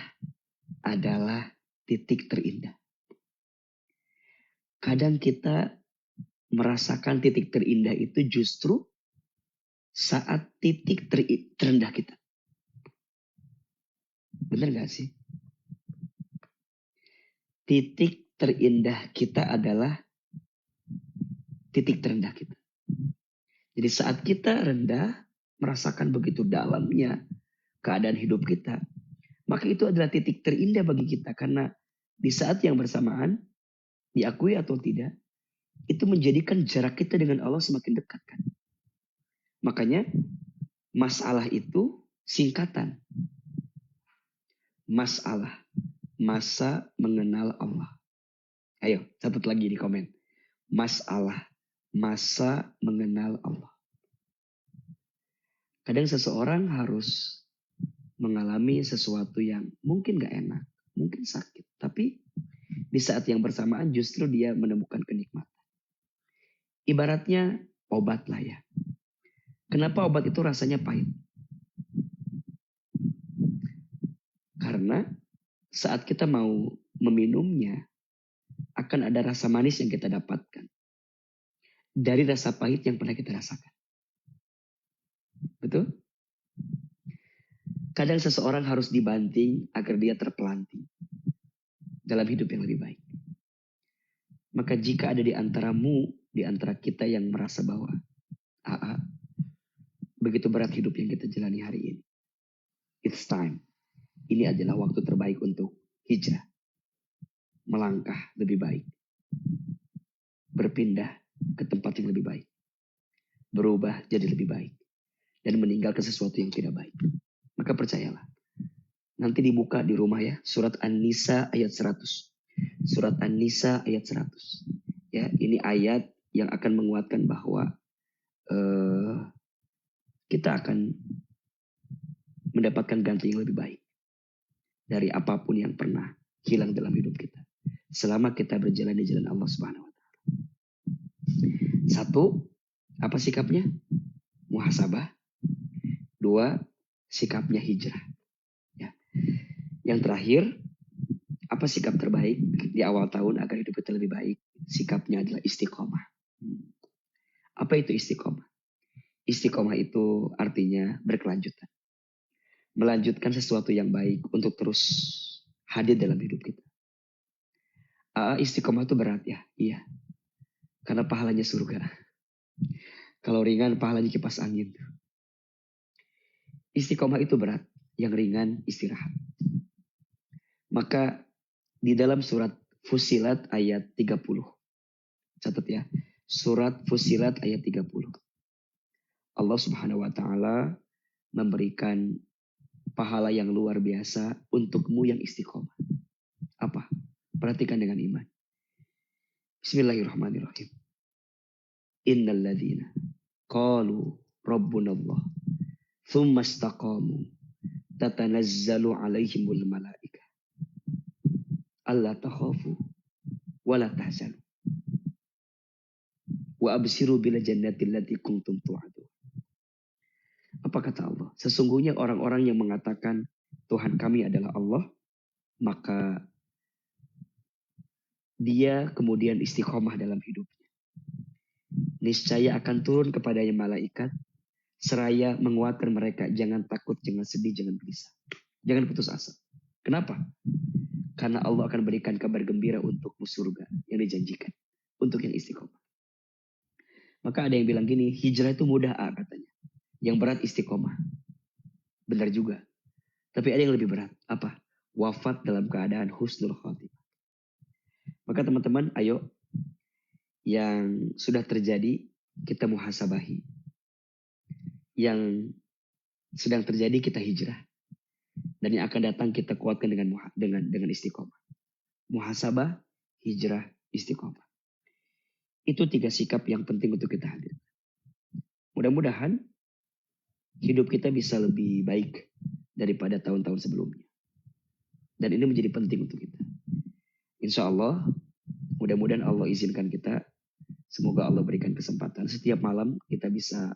adalah titik terindah. Kadang kita merasakan titik terindah itu justru saat titik terendah kita. Benar gak sih? Titik terindah kita adalah titik terendah kita. Jadi saat kita rendah, merasakan begitu dalamnya keadaan hidup kita, maka itu adalah titik terindah bagi kita. Karena di saat yang bersamaan, diakui atau tidak, itu menjadikan jarak kita dengan Allah semakin dekat kan. Makanya masalah itu singkatan. Masalah, masa mengenal Allah. Ayo, catat lagi di komen. Masalah, masa mengenal Allah. Kadang seseorang harus mengalami sesuatu yang mungkin gak enak, mungkin sakit. Tapi di saat yang bersamaan justru dia menemukan kenikmatan. Ibaratnya obat lah ya. Kenapa obat itu rasanya pahit? Karena saat kita mau meminumnya, akan ada rasa manis yang kita dapatkan. Dari rasa pahit yang pernah kita rasakan. Betul? Kadang seseorang harus dibanting agar dia terpelanting. Dalam hidup yang lebih baik. Maka jika ada di antaramu, di antara kita yang merasa bahwa begitu berat hidup yang kita jalani hari ini. It's time. Ini adalah waktu terbaik untuk hijrah. Melangkah lebih baik. Berpindah ke tempat yang lebih baik. Berubah jadi lebih baik. Dan meninggalkan sesuatu yang tidak baik. Maka percayalah. Nanti dibuka di rumah ya. Surat An-Nisa ayat 100. Surat An-Nisa ayat 100. Ya, ini ayat yang akan menguatkan bahwa kita akan mendapatkan ganti yang lebih baik. Dari apapun yang pernah hilang dalam hidup kita. Selama kita berjalan di jalan Allah Subhanahu wa Ta'ala. 1, apa sikapnya? Muhasabah. 2, sikapnya hijrah. Ya. Yang terakhir, apa sikap terbaik di awal tahun agar hidup kita lebih baik? Sikapnya adalah istiqomah. Apa itu istiqomah? Istiqomah itu artinya berkelanjutan. Melanjutkan sesuatu yang baik untuk terus hadir dalam hidup kita. Istiqomah itu berat ya? Iya. Karena pahalanya surga. Kalau ringan pahalanya kipas angin. Istiqomah itu berat. Yang ringan istirahat. Maka di dalam surat Fussilat ayat 30. Catat ya. Surat Fussilat ayat 30. Allah Subhanahu wa Ta'ala memberikan pahala yang luar biasa untukmu yang istiqomah. Apa? Perhatikan dengan iman. Bismillahirrahmanirrahim. Innal ladzina qalu rabbunallah thumma istaqamu tatanazzalu alaihimul malaikah alla takhafu wa la tahzanu wa absiru bil jannati allati kuntum tu'adun. Apa kata Allah? Sesungguhnya orang-orang yang mengatakan Tuhan kami adalah Allah, maka dia kemudian istiqomah dalam hidupnya. Niscaya akan turun kepadanya malaikat, seraya menguatkan mereka. Jangan takut, jangan sedih, jangan gelisah. Jangan putus asa. Kenapa? Karena Allah akan berikan kabar gembira untukmu surga yang dijanjikan. Untuk yang istiqomah. Maka ada yang bilang gini, hijrah itu mudah katanya. Yang berat istiqomah. Benar juga. Tapi ada yang lebih berat. Apa? Wafat dalam keadaan husnul khotimah. Maka teman-teman, ayo. Yang sudah terjadi, kita muhasabahi. Yang sedang terjadi, kita hijrah. Dan yang akan datang, kita kuatkan dengan istiqomah. Muhasabah, hijrah, istiqomah. Itu 3 sikap yang penting untuk kita hadir. Mudah-mudahan hidup kita bisa lebih baik daripada tahun-tahun sebelumnya. Dan ini menjadi penting untuk kita. Insya Allah, mudah-mudahan Allah izinkan kita. Semoga Allah berikan kesempatan. Setiap malam kita bisa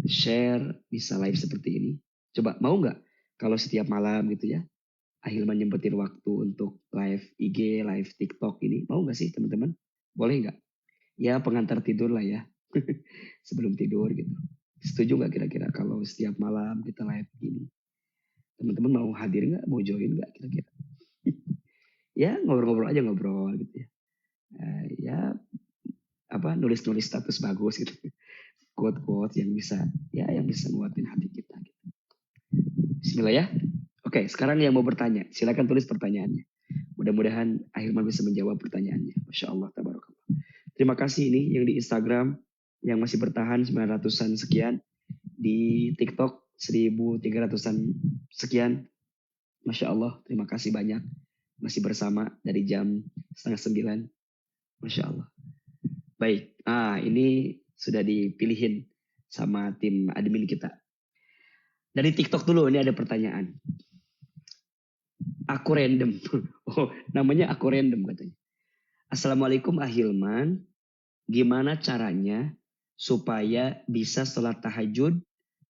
share, bisa live seperti ini. Coba mau nggak kalau setiap malam gitu ya, Ahilman nyempetin waktu untuk live IG, live TikTok ini. Mau nggak sih teman-teman? Boleh nggak? Ya pengantar tidur lah ya. Sebelum tidur gitu. Setuju nggak kira-kira kalau setiap malam kita live gini? Teman-teman mau hadir nggak? Mau join nggak kira-kira? Ya ngobrol-ngobrol aja ngobrol gitu ya. Ya apa nulis-nulis status bagus gitu. Quote-quote yang bisa nguatin hati kita gitu. Bismillah ya. Oke, sekarang yang mau bertanya, silakan tulis pertanyaannya. Mudah-mudahan Ahilman bisa menjawab pertanyaannya. Masya Allah, tabarakallah. Terima kasih ini yang di Instagram yang masih bertahan 900-an sekian. Di TikTok 1.300-an sekian. Masya Allah, terima kasih banyak. Masih bersama dari jam 8:30. Masya Allah. Baik, ini sudah dipilihin sama tim admin kita. Dari TikTok dulu, ini ada pertanyaan. Aku random. Oh, namanya aku random katanya. Assalamualaikum Ahilman. Gimana caranya supaya bisa sholat tahajud?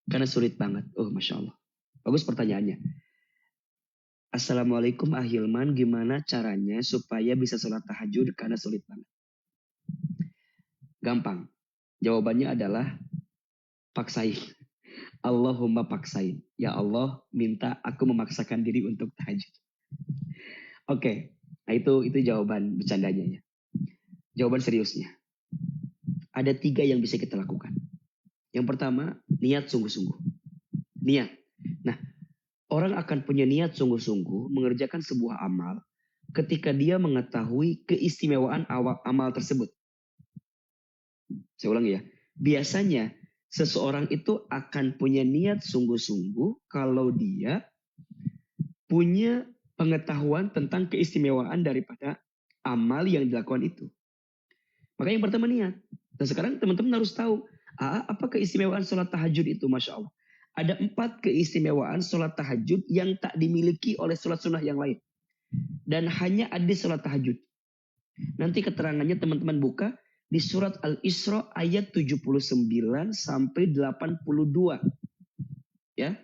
Karena sulit banget. Oh, Masya Allah. Bagus pertanyaannya. Assalamualaikum Ahilman. Gimana caranya supaya bisa sholat tahajud? Karena sulit banget. Gampang. Jawabannya adalah paksain. Allahumma paksain. Ya Allah, minta aku memaksakan diri untuk tahajud. Oke. Nah itu jawaban bercandanya ya. Jawaban seriusnya. Ada 3 yang bisa kita lakukan. Yang pertama, niat sungguh-sungguh. Niat. Nah, orang akan punya niat sungguh-sungguh mengerjakan sebuah amal ketika dia mengetahui keistimewaan amal tersebut. Saya ulangi ya. Biasanya seseorang itu akan punya niat sungguh-sungguh kalau dia punya pengetahuan tentang keistimewaan daripada amal yang dilakukan itu. Maka yang pertama niat. Dan sekarang teman-teman harus tahu, apa keistimewaan sholat tahajud itu, Masya Allah. Ada 4 keistimewaan sholat tahajud yang tak dimiliki oleh sholat sunnah yang lain. Dan hanya ada di sholat tahajud. Nanti keterangannya teman-teman buka di surat Al-Isra ayat 79 sampai 82. Ya.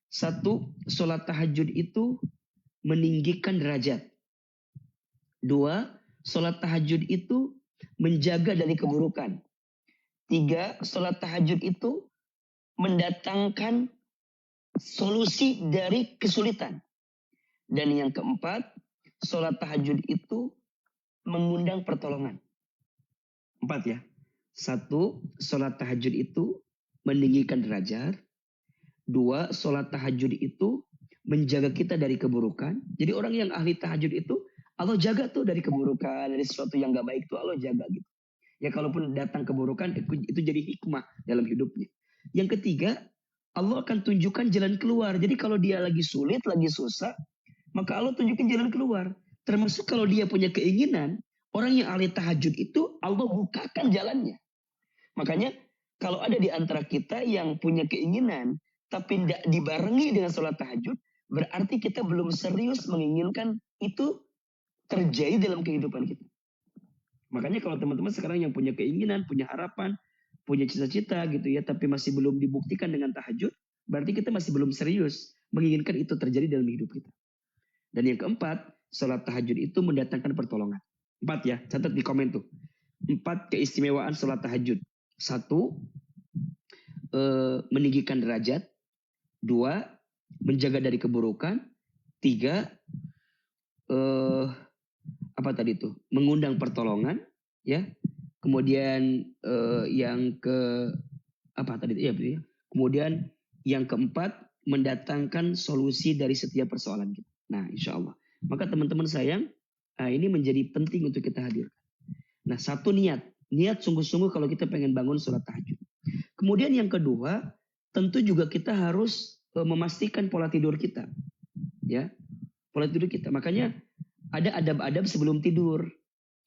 1, sholat tahajud itu meninggikan derajat. 2, sholat tahajud itu menjaga dari keburukan. 3, sholat tahajud itu mendatangkan solusi dari kesulitan. Dan yang keempat, sholat tahajud itu mengundang pertolongan. 4 ya. 1, sholat tahajud itu meninggikan derajat. 2, sholat tahajud itu menjaga kita dari keburukan. Jadi orang yang ahli tahajud itu Allah jaga tuh dari keburukan, dari sesuatu yang gak baik tuh Allah jaga gitu. Ya kalaupun datang keburukan itu jadi hikmah dalam hidupnya. Yang ketiga, Allah akan tunjukkan jalan keluar. Jadi kalau dia lagi sulit, lagi susah, maka Allah tunjukkan jalan keluar. Termasuk kalau dia punya keinginan, orang yang ahli tahajud itu Allah bukakan jalannya. Makanya kalau ada di antara kita yang punya keinginan, tapi tidak dibarengi dengan sholat tahajud, berarti kita belum serius menginginkan itu terjadi dalam kehidupan kita. Makanya kalau teman-teman sekarang yang punya keinginan, punya harapan, punya cita-cita gitu ya, tapi masih belum dibuktikan dengan tahajud, berarti kita masih belum serius menginginkan itu terjadi dalam hidup kita. Dan yang keempat, sholat tahajud itu mendatangkan pertolongan. 4 ya, catat di komen tuh. 4 keistimewaan sholat tahajud. 1, meninggikan derajat. 2, menjaga dari keburukan. 3, apa tadi tuh? Mengundang pertolongan, ya. Kemudian yang ke apa tadi? Ya, kemudian yang keempat, mendatangkan solusi dari setiap persoalan kita. Nah, insya Allah. Maka teman-teman sayang, ini menjadi penting untuk kita hadirkan. Nah, 1 niat sungguh-sungguh kalau kita pengen bangun sholat tahajud. Kemudian yang kedua, tentu juga kita harus memastikan pola tidur kita, ya, pola tidur kita. Makanya ada adab-adab sebelum tidur.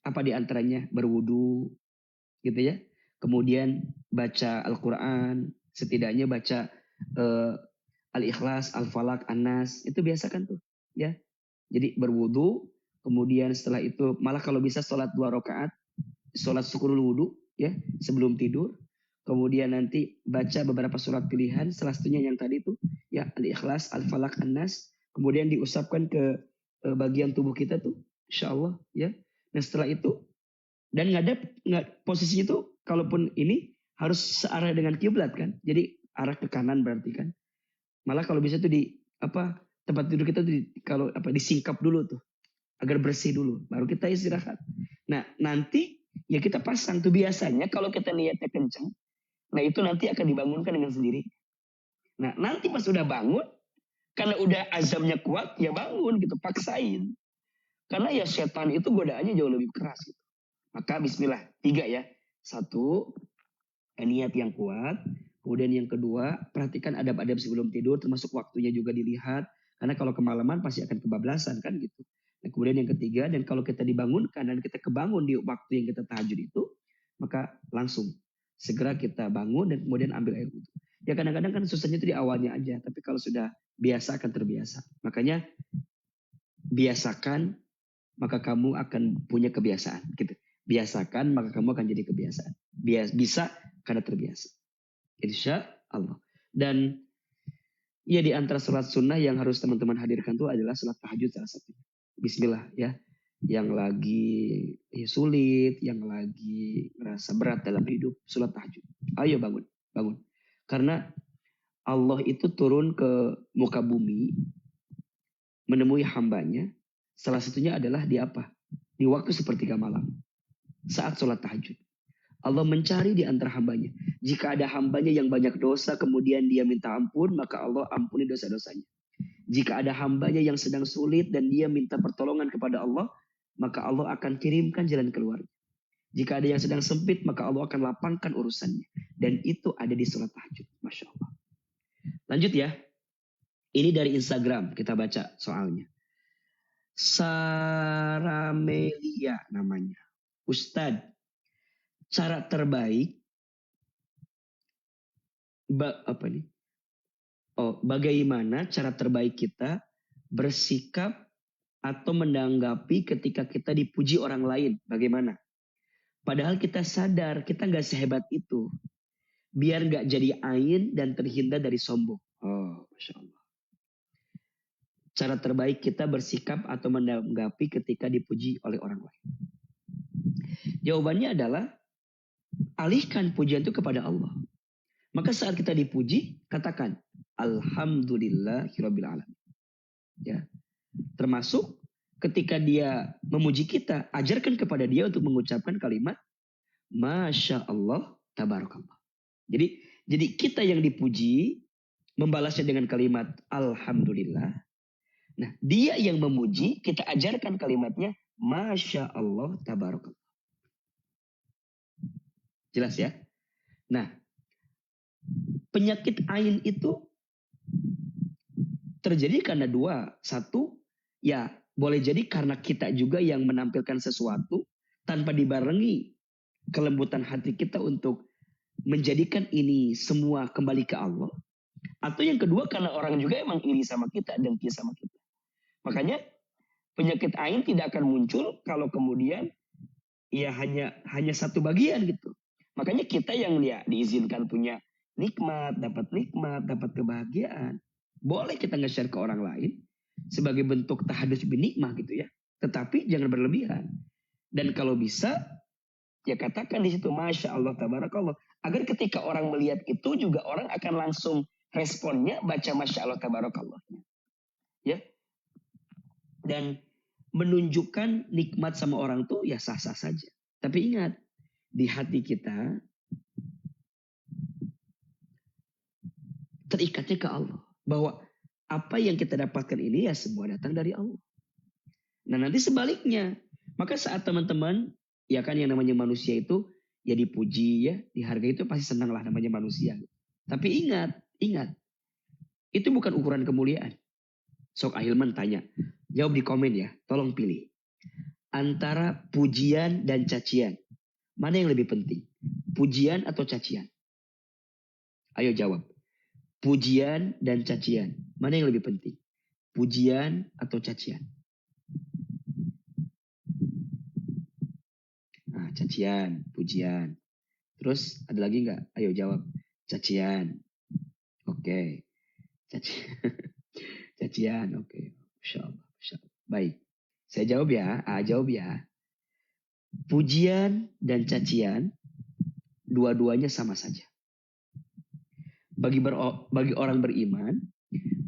Apa di antaranya? Berwudu, gitu ya. Kemudian baca Al-Quran, setidaknya baca Al-Ikhlas, Al-Falaq, An-Nas, itu biasakan tuh, ya. Jadi berwudu, kemudian setelah itu malah kalau bisa sholat 2 rakaat, sholat syukurul wudu, ya, sebelum tidur. Kemudian nanti baca beberapa surat pilihan, salah satunya yang tadi itu, ya, Al-Ikhlas, Al-Falaq, An-Nas. Kemudian diusapkan ke bagian tubuh kita tuh, insya Allah, ya. Nah setelah itu, dan posisi itu, kalaupun ini harus searah dengan kiblat kan, jadi arah ke kanan berarti kan. Malah kalau bisa tuh tempat tidur kita tuh kalau disingkap dulu tuh agar bersih dulu, baru kita istirahat. Nah nanti ya kita pasang tuh, biasanya kalau kita niatnya kencang, nah itu nanti akan dibangunkan dengan sendiri. Nah nanti pas udah bangun, karena udah azamnya kuat, ya bangun gitu, paksain. Karena ya setan itu godaannya jauh lebih keras gitu. Maka bismillah, 3 ya. 1, niat yang kuat. Kemudian yang kedua, perhatikan adab-adab sebelum tidur, termasuk waktunya juga dilihat. Karena kalau kemalaman pasti akan kebablasan kan gitu. Nah, kemudian yang ketiga, dan kalau kita dibangunkan dan kita kebangun di waktu yang kita tahajud itu, maka langsung segera kita bangun dan kemudian ambil air wudhu. Ya kadang-kadang kan susahnya itu di awalnya aja, tapi kalau sudah biasa akan terbiasa. Makanya biasakan, maka kamu akan punya kebiasaan gitu. Biasakan, maka kamu akan jadi kebiasaan. Bisa karena terbiasa. Insya Allah. Dan ya di antara sholat sunnah yang harus teman-teman hadirkan itu adalah sholat tahajud salah satunya. Bismillah ya. Yang lagi sulit, yang lagi merasa berat dalam hidup, sholat tahajud. Ayo bangun. Karena Allah itu turun ke muka bumi menemui hambanya. Salah satunya adalah di apa? Di waktu sepertiga malam. Saat sholat tahajud. Allah mencari di antara hambanya. Jika ada hambanya yang banyak dosa, kemudian dia minta ampun, maka Allah ampuni dosa-dosanya. Jika ada hambanya yang sedang sulit dan dia minta pertolongan kepada Allah, maka Allah akan kirimkan jalan keluar. Jika ada yang sedang sempit, maka Allah akan lapangkan urusannya. Dan itu ada di sholat tahajud. Masya Allah. Lanjut ya. Ini dari Instagram, kita baca soalnya. Saramelia namanya. Ustadz, cara terbaik bagaimana cara terbaik kita bersikap atau menanggapi ketika kita dipuji orang lain? Bagaimana? Padahal kita sadar kita nggak sehebat itu. Biar nggak jadi ain dan terhindar dari sombong. Oh, Masya Allah. Cara terbaik kita bersikap atau menanggapi ketika dipuji oleh orang lain. Jawabannya adalah alihkan pujian itu kepada Allah. Maka saat kita dipuji, katakan Alhamdulillahirabbil alamin. Ya. Termasuk ketika dia memuji kita, ajarkan kepada dia untuk mengucapkan kalimat Masya Allah tabarakallah. Jadi kita yang dipuji membalasnya dengan kalimat Alhamdulillah. Nah, dia yang memuji, kita ajarkan kalimatnya Masya Allah tabarakallah. Jelas ya? Nah, penyakit ain itu terjadi karena 2. 1, ya boleh jadi karena kita juga yang menampilkan sesuatu tanpa dibarengi kelembutan hati kita untuk menjadikan ini semua kembali ke Allah. Atau yang kedua karena orang juga emang iri sama kita, dengki sama kita. Makanya penyakit ain tidak akan muncul kalau kemudian ya hanya satu bagian gitu. Makanya kita yang ya diizinkan punya nikmat, dapat kebahagiaan. Boleh kita nge-share ke orang lain sebagai bentuk tahadus bin nikmah gitu ya. Tetapi jangan berlebihan. Dan kalau bisa, ya katakan di situ Masya Allah, Tabarakallah. Agar ketika orang melihat itu juga orang akan langsung responnya baca Masya Allah, Tabarakallah. Ya. Dan menunjukkan nikmat sama orang tuh ya sah-sah saja. Tapi ingat, di hati kita terikatnya ke Allah. Bahwa apa yang kita dapatkan ini ya semua datang dari Allah. Nah nanti sebaliknya. Maka saat teman-teman, ya kan yang namanya manusia itu ya dipuji ya, dihargai itu pasti senang lah namanya manusia. Tapi ingat. Itu bukan ukuran kemuliaan. Sok Ahilman tanya. Jawab di komen ya. Tolong pilih. Antara pujian dan cacian. Mana yang lebih penting? Pujian atau cacian? Ayo jawab. Pujian dan cacian. Mana yang lebih penting? Pujian atau cacian? Nah, cacian, pujian. Terus ada lagi nggak? Ayo jawab. Cacian. Oke. Cacian. Cacian. Oke. Masya Allah. Masya Allah. Baik. Saya jawab ya. Jawab ya. Pujian dan cacian dua-duanya sama saja. Bagi orang beriman,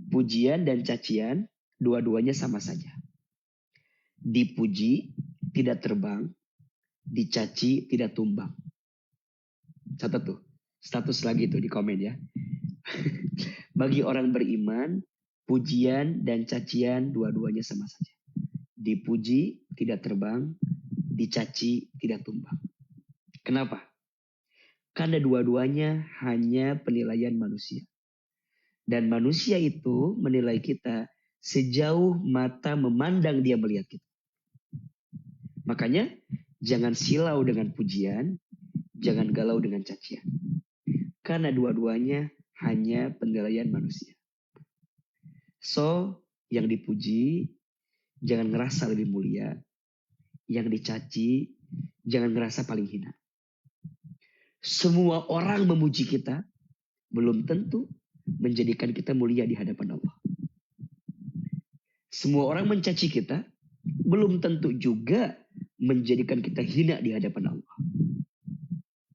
pujian dan cacian dua-duanya sama saja. Dipuji tidak terbang, dicaci tidak tumbang. Catat tuh, status lagi tuh di komen ya. Bagi orang beriman, pujian dan cacian dua-duanya sama saja. Dipuji tidak terbang, dicaci tidak tumbang. Kenapa? Karena dua-duanya hanya penilaian manusia. Dan manusia itu menilai kita sejauh mata memandang dia melihat kita. Makanya jangan silau dengan pujian, jangan galau dengan cacian. Karena dua-duanya hanya penilaian manusia. So, yang dipuji jangan ngerasa lebih mulia. Yang dicaci jangan ngerasa paling hina. Semua orang memuji kita belum tentu menjadikan kita mulia di hadapan Allah. Semua orang mencaci kita belum tentu juga menjadikan kita hina di hadapan Allah.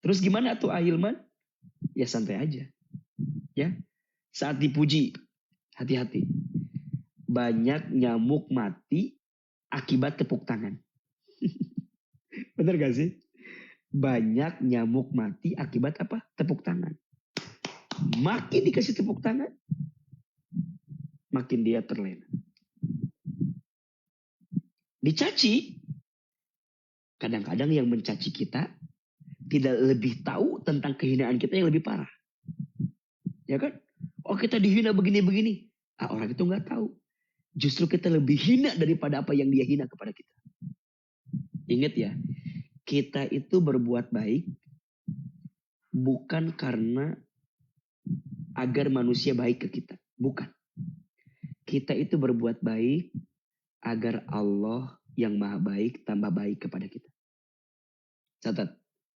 Terus gimana tuh Ahilman? Ya santai aja. Ya. Saat dipuji, hati-hati. Banyak nyamuk mati akibat tepuk tangan. Bener gak sih? Banyak nyamuk mati akibat apa? Tepuk tangan. Makin dikasih tepuk tangan, makin dia terlena. Dicaci, kadang-kadang yang mencaci kita tidak lebih tahu tentang kehinaan kita yang lebih parah. Ya kan? Oh kita dihina begini-begini. Orang itu nggak tahu. Justru kita lebih hina daripada apa yang dia hina kepada kita. Ingat ya, kita itu berbuat baik bukan karena agar manusia baik ke kita. Bukan. Kita itu berbuat baik agar Allah yang maha baik tambah baik kepada kita. Catat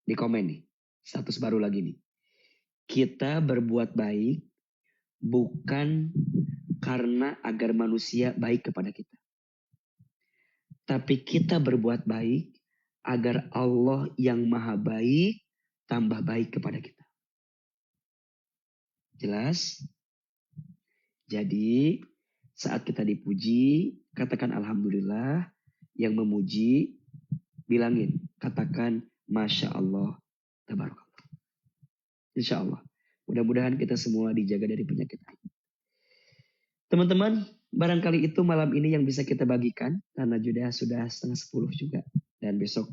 di komen nih. Status baru lagi nih. Kita berbuat baik bukan karena agar manusia baik kepada kita. Tapi kita berbuat baik agar Allah yang maha baik tambah baik kepada kita. Jelas? Jadi saat kita dipuji, katakan Alhamdulillah. Yang memuji, bilangin. Katakan Masya Allah. Tabarakallah. Insya Allah. Mudah-mudahan kita semua dijaga dari penyakit. Teman-teman, barangkali itu malam ini yang bisa kita bagikan. Karena sudah 9:30 juga. Dan besok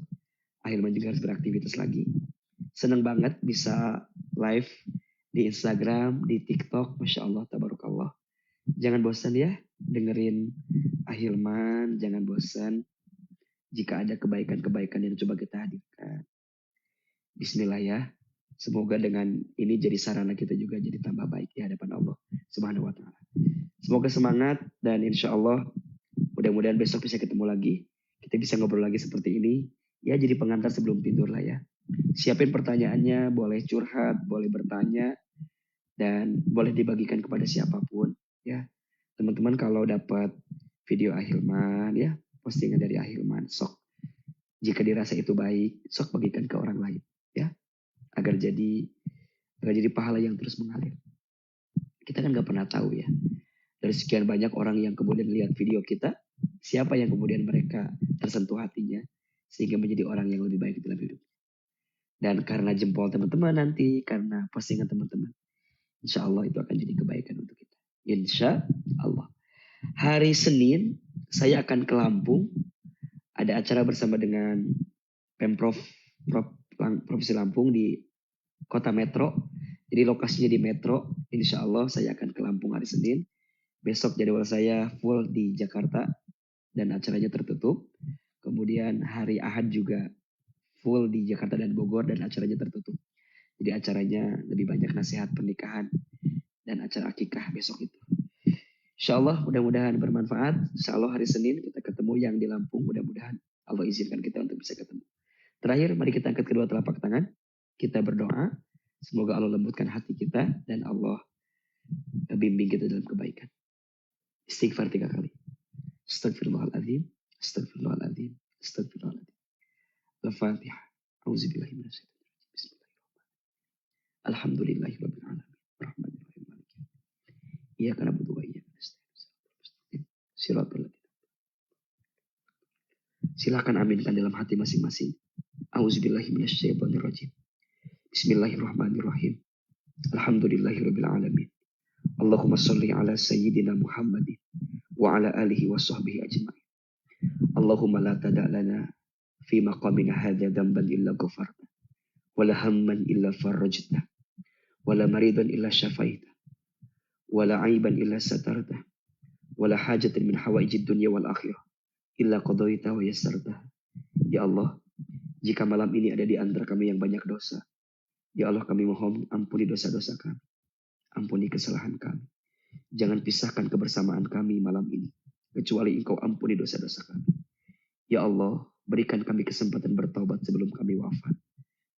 Ahilman juga harus beraktivitas lagi. Senang banget bisa live di Instagram, di TikTok. Masya Allah, tabarakallah. Jangan bosan ya dengerin Ahilman. Jangan bosan jika ada kebaikan-kebaikan yang coba kita hadirkan. Bismillah ya. Semoga dengan ini jadi sarana kita juga jadi tambah baik di hadapan Allah Subhanahu wa ta'ala. Semoga semangat dan insya Allah mudah-mudahan besok bisa ketemu lagi. Kita bisa ngobrol lagi seperti ini. Ya jadi pengantar sebelum tidur lah ya. Siapin pertanyaannya, boleh curhat, boleh bertanya, dan boleh dibagikan kepada siapapun. Ya, teman-teman kalau dapat video Ahilman, ya postingan dari Ahilman, sok jika dirasa itu baik, sok bagikan ke orang lain, ya agar jadi pahala yang terus mengalir. Kita kan nggak pernah tahu ya, dari sekian banyak orang yang kemudian lihat video kita, siapa yang kemudian mereka tersentuh hatinya sehingga menjadi orang yang lebih baik dalam hidup. Dan karena jempol teman-teman nanti, karena postingan teman-teman, insya Allah itu akan jadi kebaikan untuk kita. Insya Allah. Hari Senin saya akan ke Lampung, ada acara bersama dengan Pemprov Provinsi Lampung di Kota Metro. Jadi lokasinya di Metro. Insya Allah saya akan ke Lampung hari Senin. Besok jadwal saya full di Jakarta dan acaranya tertutup. Kemudian hari Ahad juga full di Jakarta dan Bogor dan acaranya tertutup. Jadi acaranya lebih banyak nasihat pernikahan dan acara akikah besok itu. Insya Allah mudah-mudahan bermanfaat. Insya Allah hari Senin kita ketemu yang di Lampung. Mudah-mudahan Allah izinkan kita untuk bisa ketemu. Terakhir mari kita angkat kedua telapak tangan. Kita berdoa. Semoga Allah lembutkan hati kita dan Allah bimbing kita dalam kebaikan. Istighfar 3 kali. Astagfirullahaladzim. Astagfirullahaladzim. Astagfirullahaladzim. Al-Fatihah. Auzubillahi minasyaitonir rajim. Bismillahirrahmanirrahim. Alhamdulillahirabbil alamin. Arrahmanirrahim. Maliki. Iyyaka na'budu wa iyyaka nasta'in. Shiratal ladzina. Silakan aminkan dalam hati masing-masing. Auzubillahi minasyaitonir rajim. Bismillahirrahmanirrahim. Alhamdulillahirabbil alamin. Allahumma shalli ala sayyidina Muhammadin wa ala alihi wa sahbihi ajma'in. Allahumma la tada' lana fi maqamina hadza dhanban illa ghafarta wa la hamman illa farajta wa la maridan illa syafaita wa la aiban illa satarta wa la hajatin min hawaijid dunya wal akhirah illa qadaita wa yassarta. Ya Allah, jika malam ini ada di antara kami yang banyak dosa, ya Allah kami mohon ampuni dosa-dosa kami, ampuni kesalahan kami. Jangan pisahkan kebersamaan kami malam ini, kecuali Engkau ampuni dosa-dosa kami. Ya Allah, berikan kami kesempatan bertaubat sebelum kami wafat.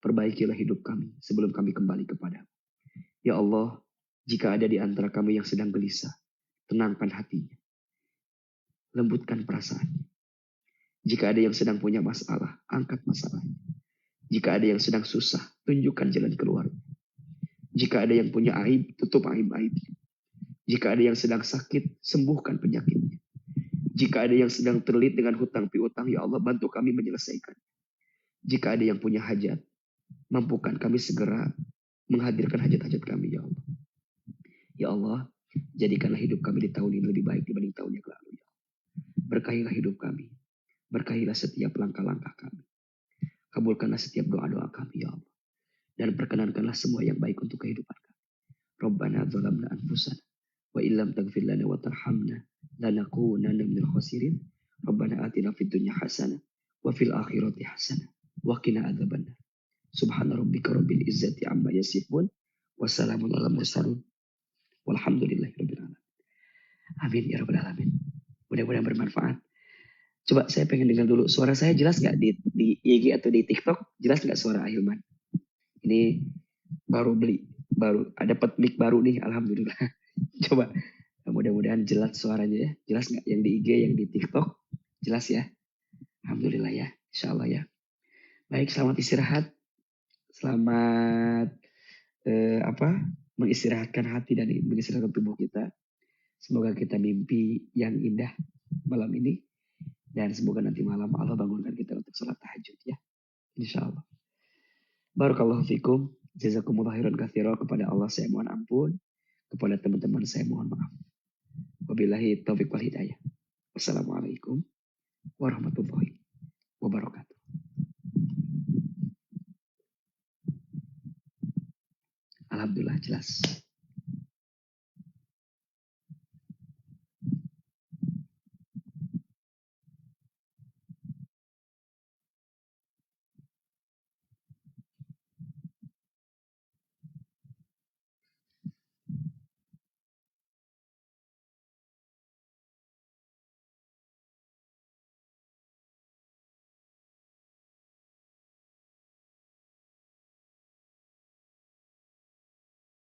Perbaikilah hidup kami sebelum kami kembali kepadamu. Ya Allah, jika ada di antara kami yang sedang gelisah, tenangkan hatinya, lembutkan perasaannya. Jika ada yang sedang punya masalah, angkat masalahnya. Jika ada yang sedang susah, tunjukkan jalan keluarnya. Jika ada yang punya aib, tutup aib-aibnya. Jika ada yang sedang sakit, sembuhkan penyakitnya. Jika ada yang sedang terlilit dengan hutang piutang, ya Allah bantu kami menyelesaikan. Jika ada yang punya hajat, mampukan kami segera menghadirkan hajat-hajat kami, ya Allah. Ya Allah, jadikanlah hidup kami di tahun ini lebih baik dibanding tahun yang lalu, ya Allah. Berkahilah hidup kami. Berkahilah setiap langkah-langkah kami. Kabulkanlah setiap doa-doa kami, ya Allah. Dan perkenankanlah semua yang baik untuk kehidupan kami. Rabbana dzalamna anfusana wa illam taghfir lana wa tarhamna lanakunanna minal khasirin. Rabbana atina fid dunya hasanah wa fil akhirati hasanah wa qina adzabannar. Subhana rabbika rabbil izzati amma yasifun wa salamun alal mursalin walhamdulillahirabbil alamin. Amin ya rabbal alamin. Mudah-mudahan bermanfaat. Coba saya pengen dengar dulu suara saya jelas nggak di IG atau di TikTok, jelas nggak suara Ahilman? Ini baru dapat mic baru nih, alhamdulillah. Coba mudah-mudahan jelas suaranya ya. Jelas nggak yang di IG, yang di TikTok? Jelas ya. Alhamdulillah ya, insya Allah ya. Baik, selamat istirahat. Selamat mengistirahatkan hati dan mengistirahatkan tubuh kita. Semoga kita mimpi yang indah malam ini. Dan semoga nanti malam Allah bangunkan kita untuk sholat tahajud ya. Insya Allah. Barakallahu fikum. Jazakumullah khairan katsira. Kepada Allah saya mohon ampun. Kepada teman-teman saya mohon maaf. Wabillahi taufiq wal hidayah. Wassalamualaikum warahmatullahi wabarakatuh. Alhamdulillah jelas.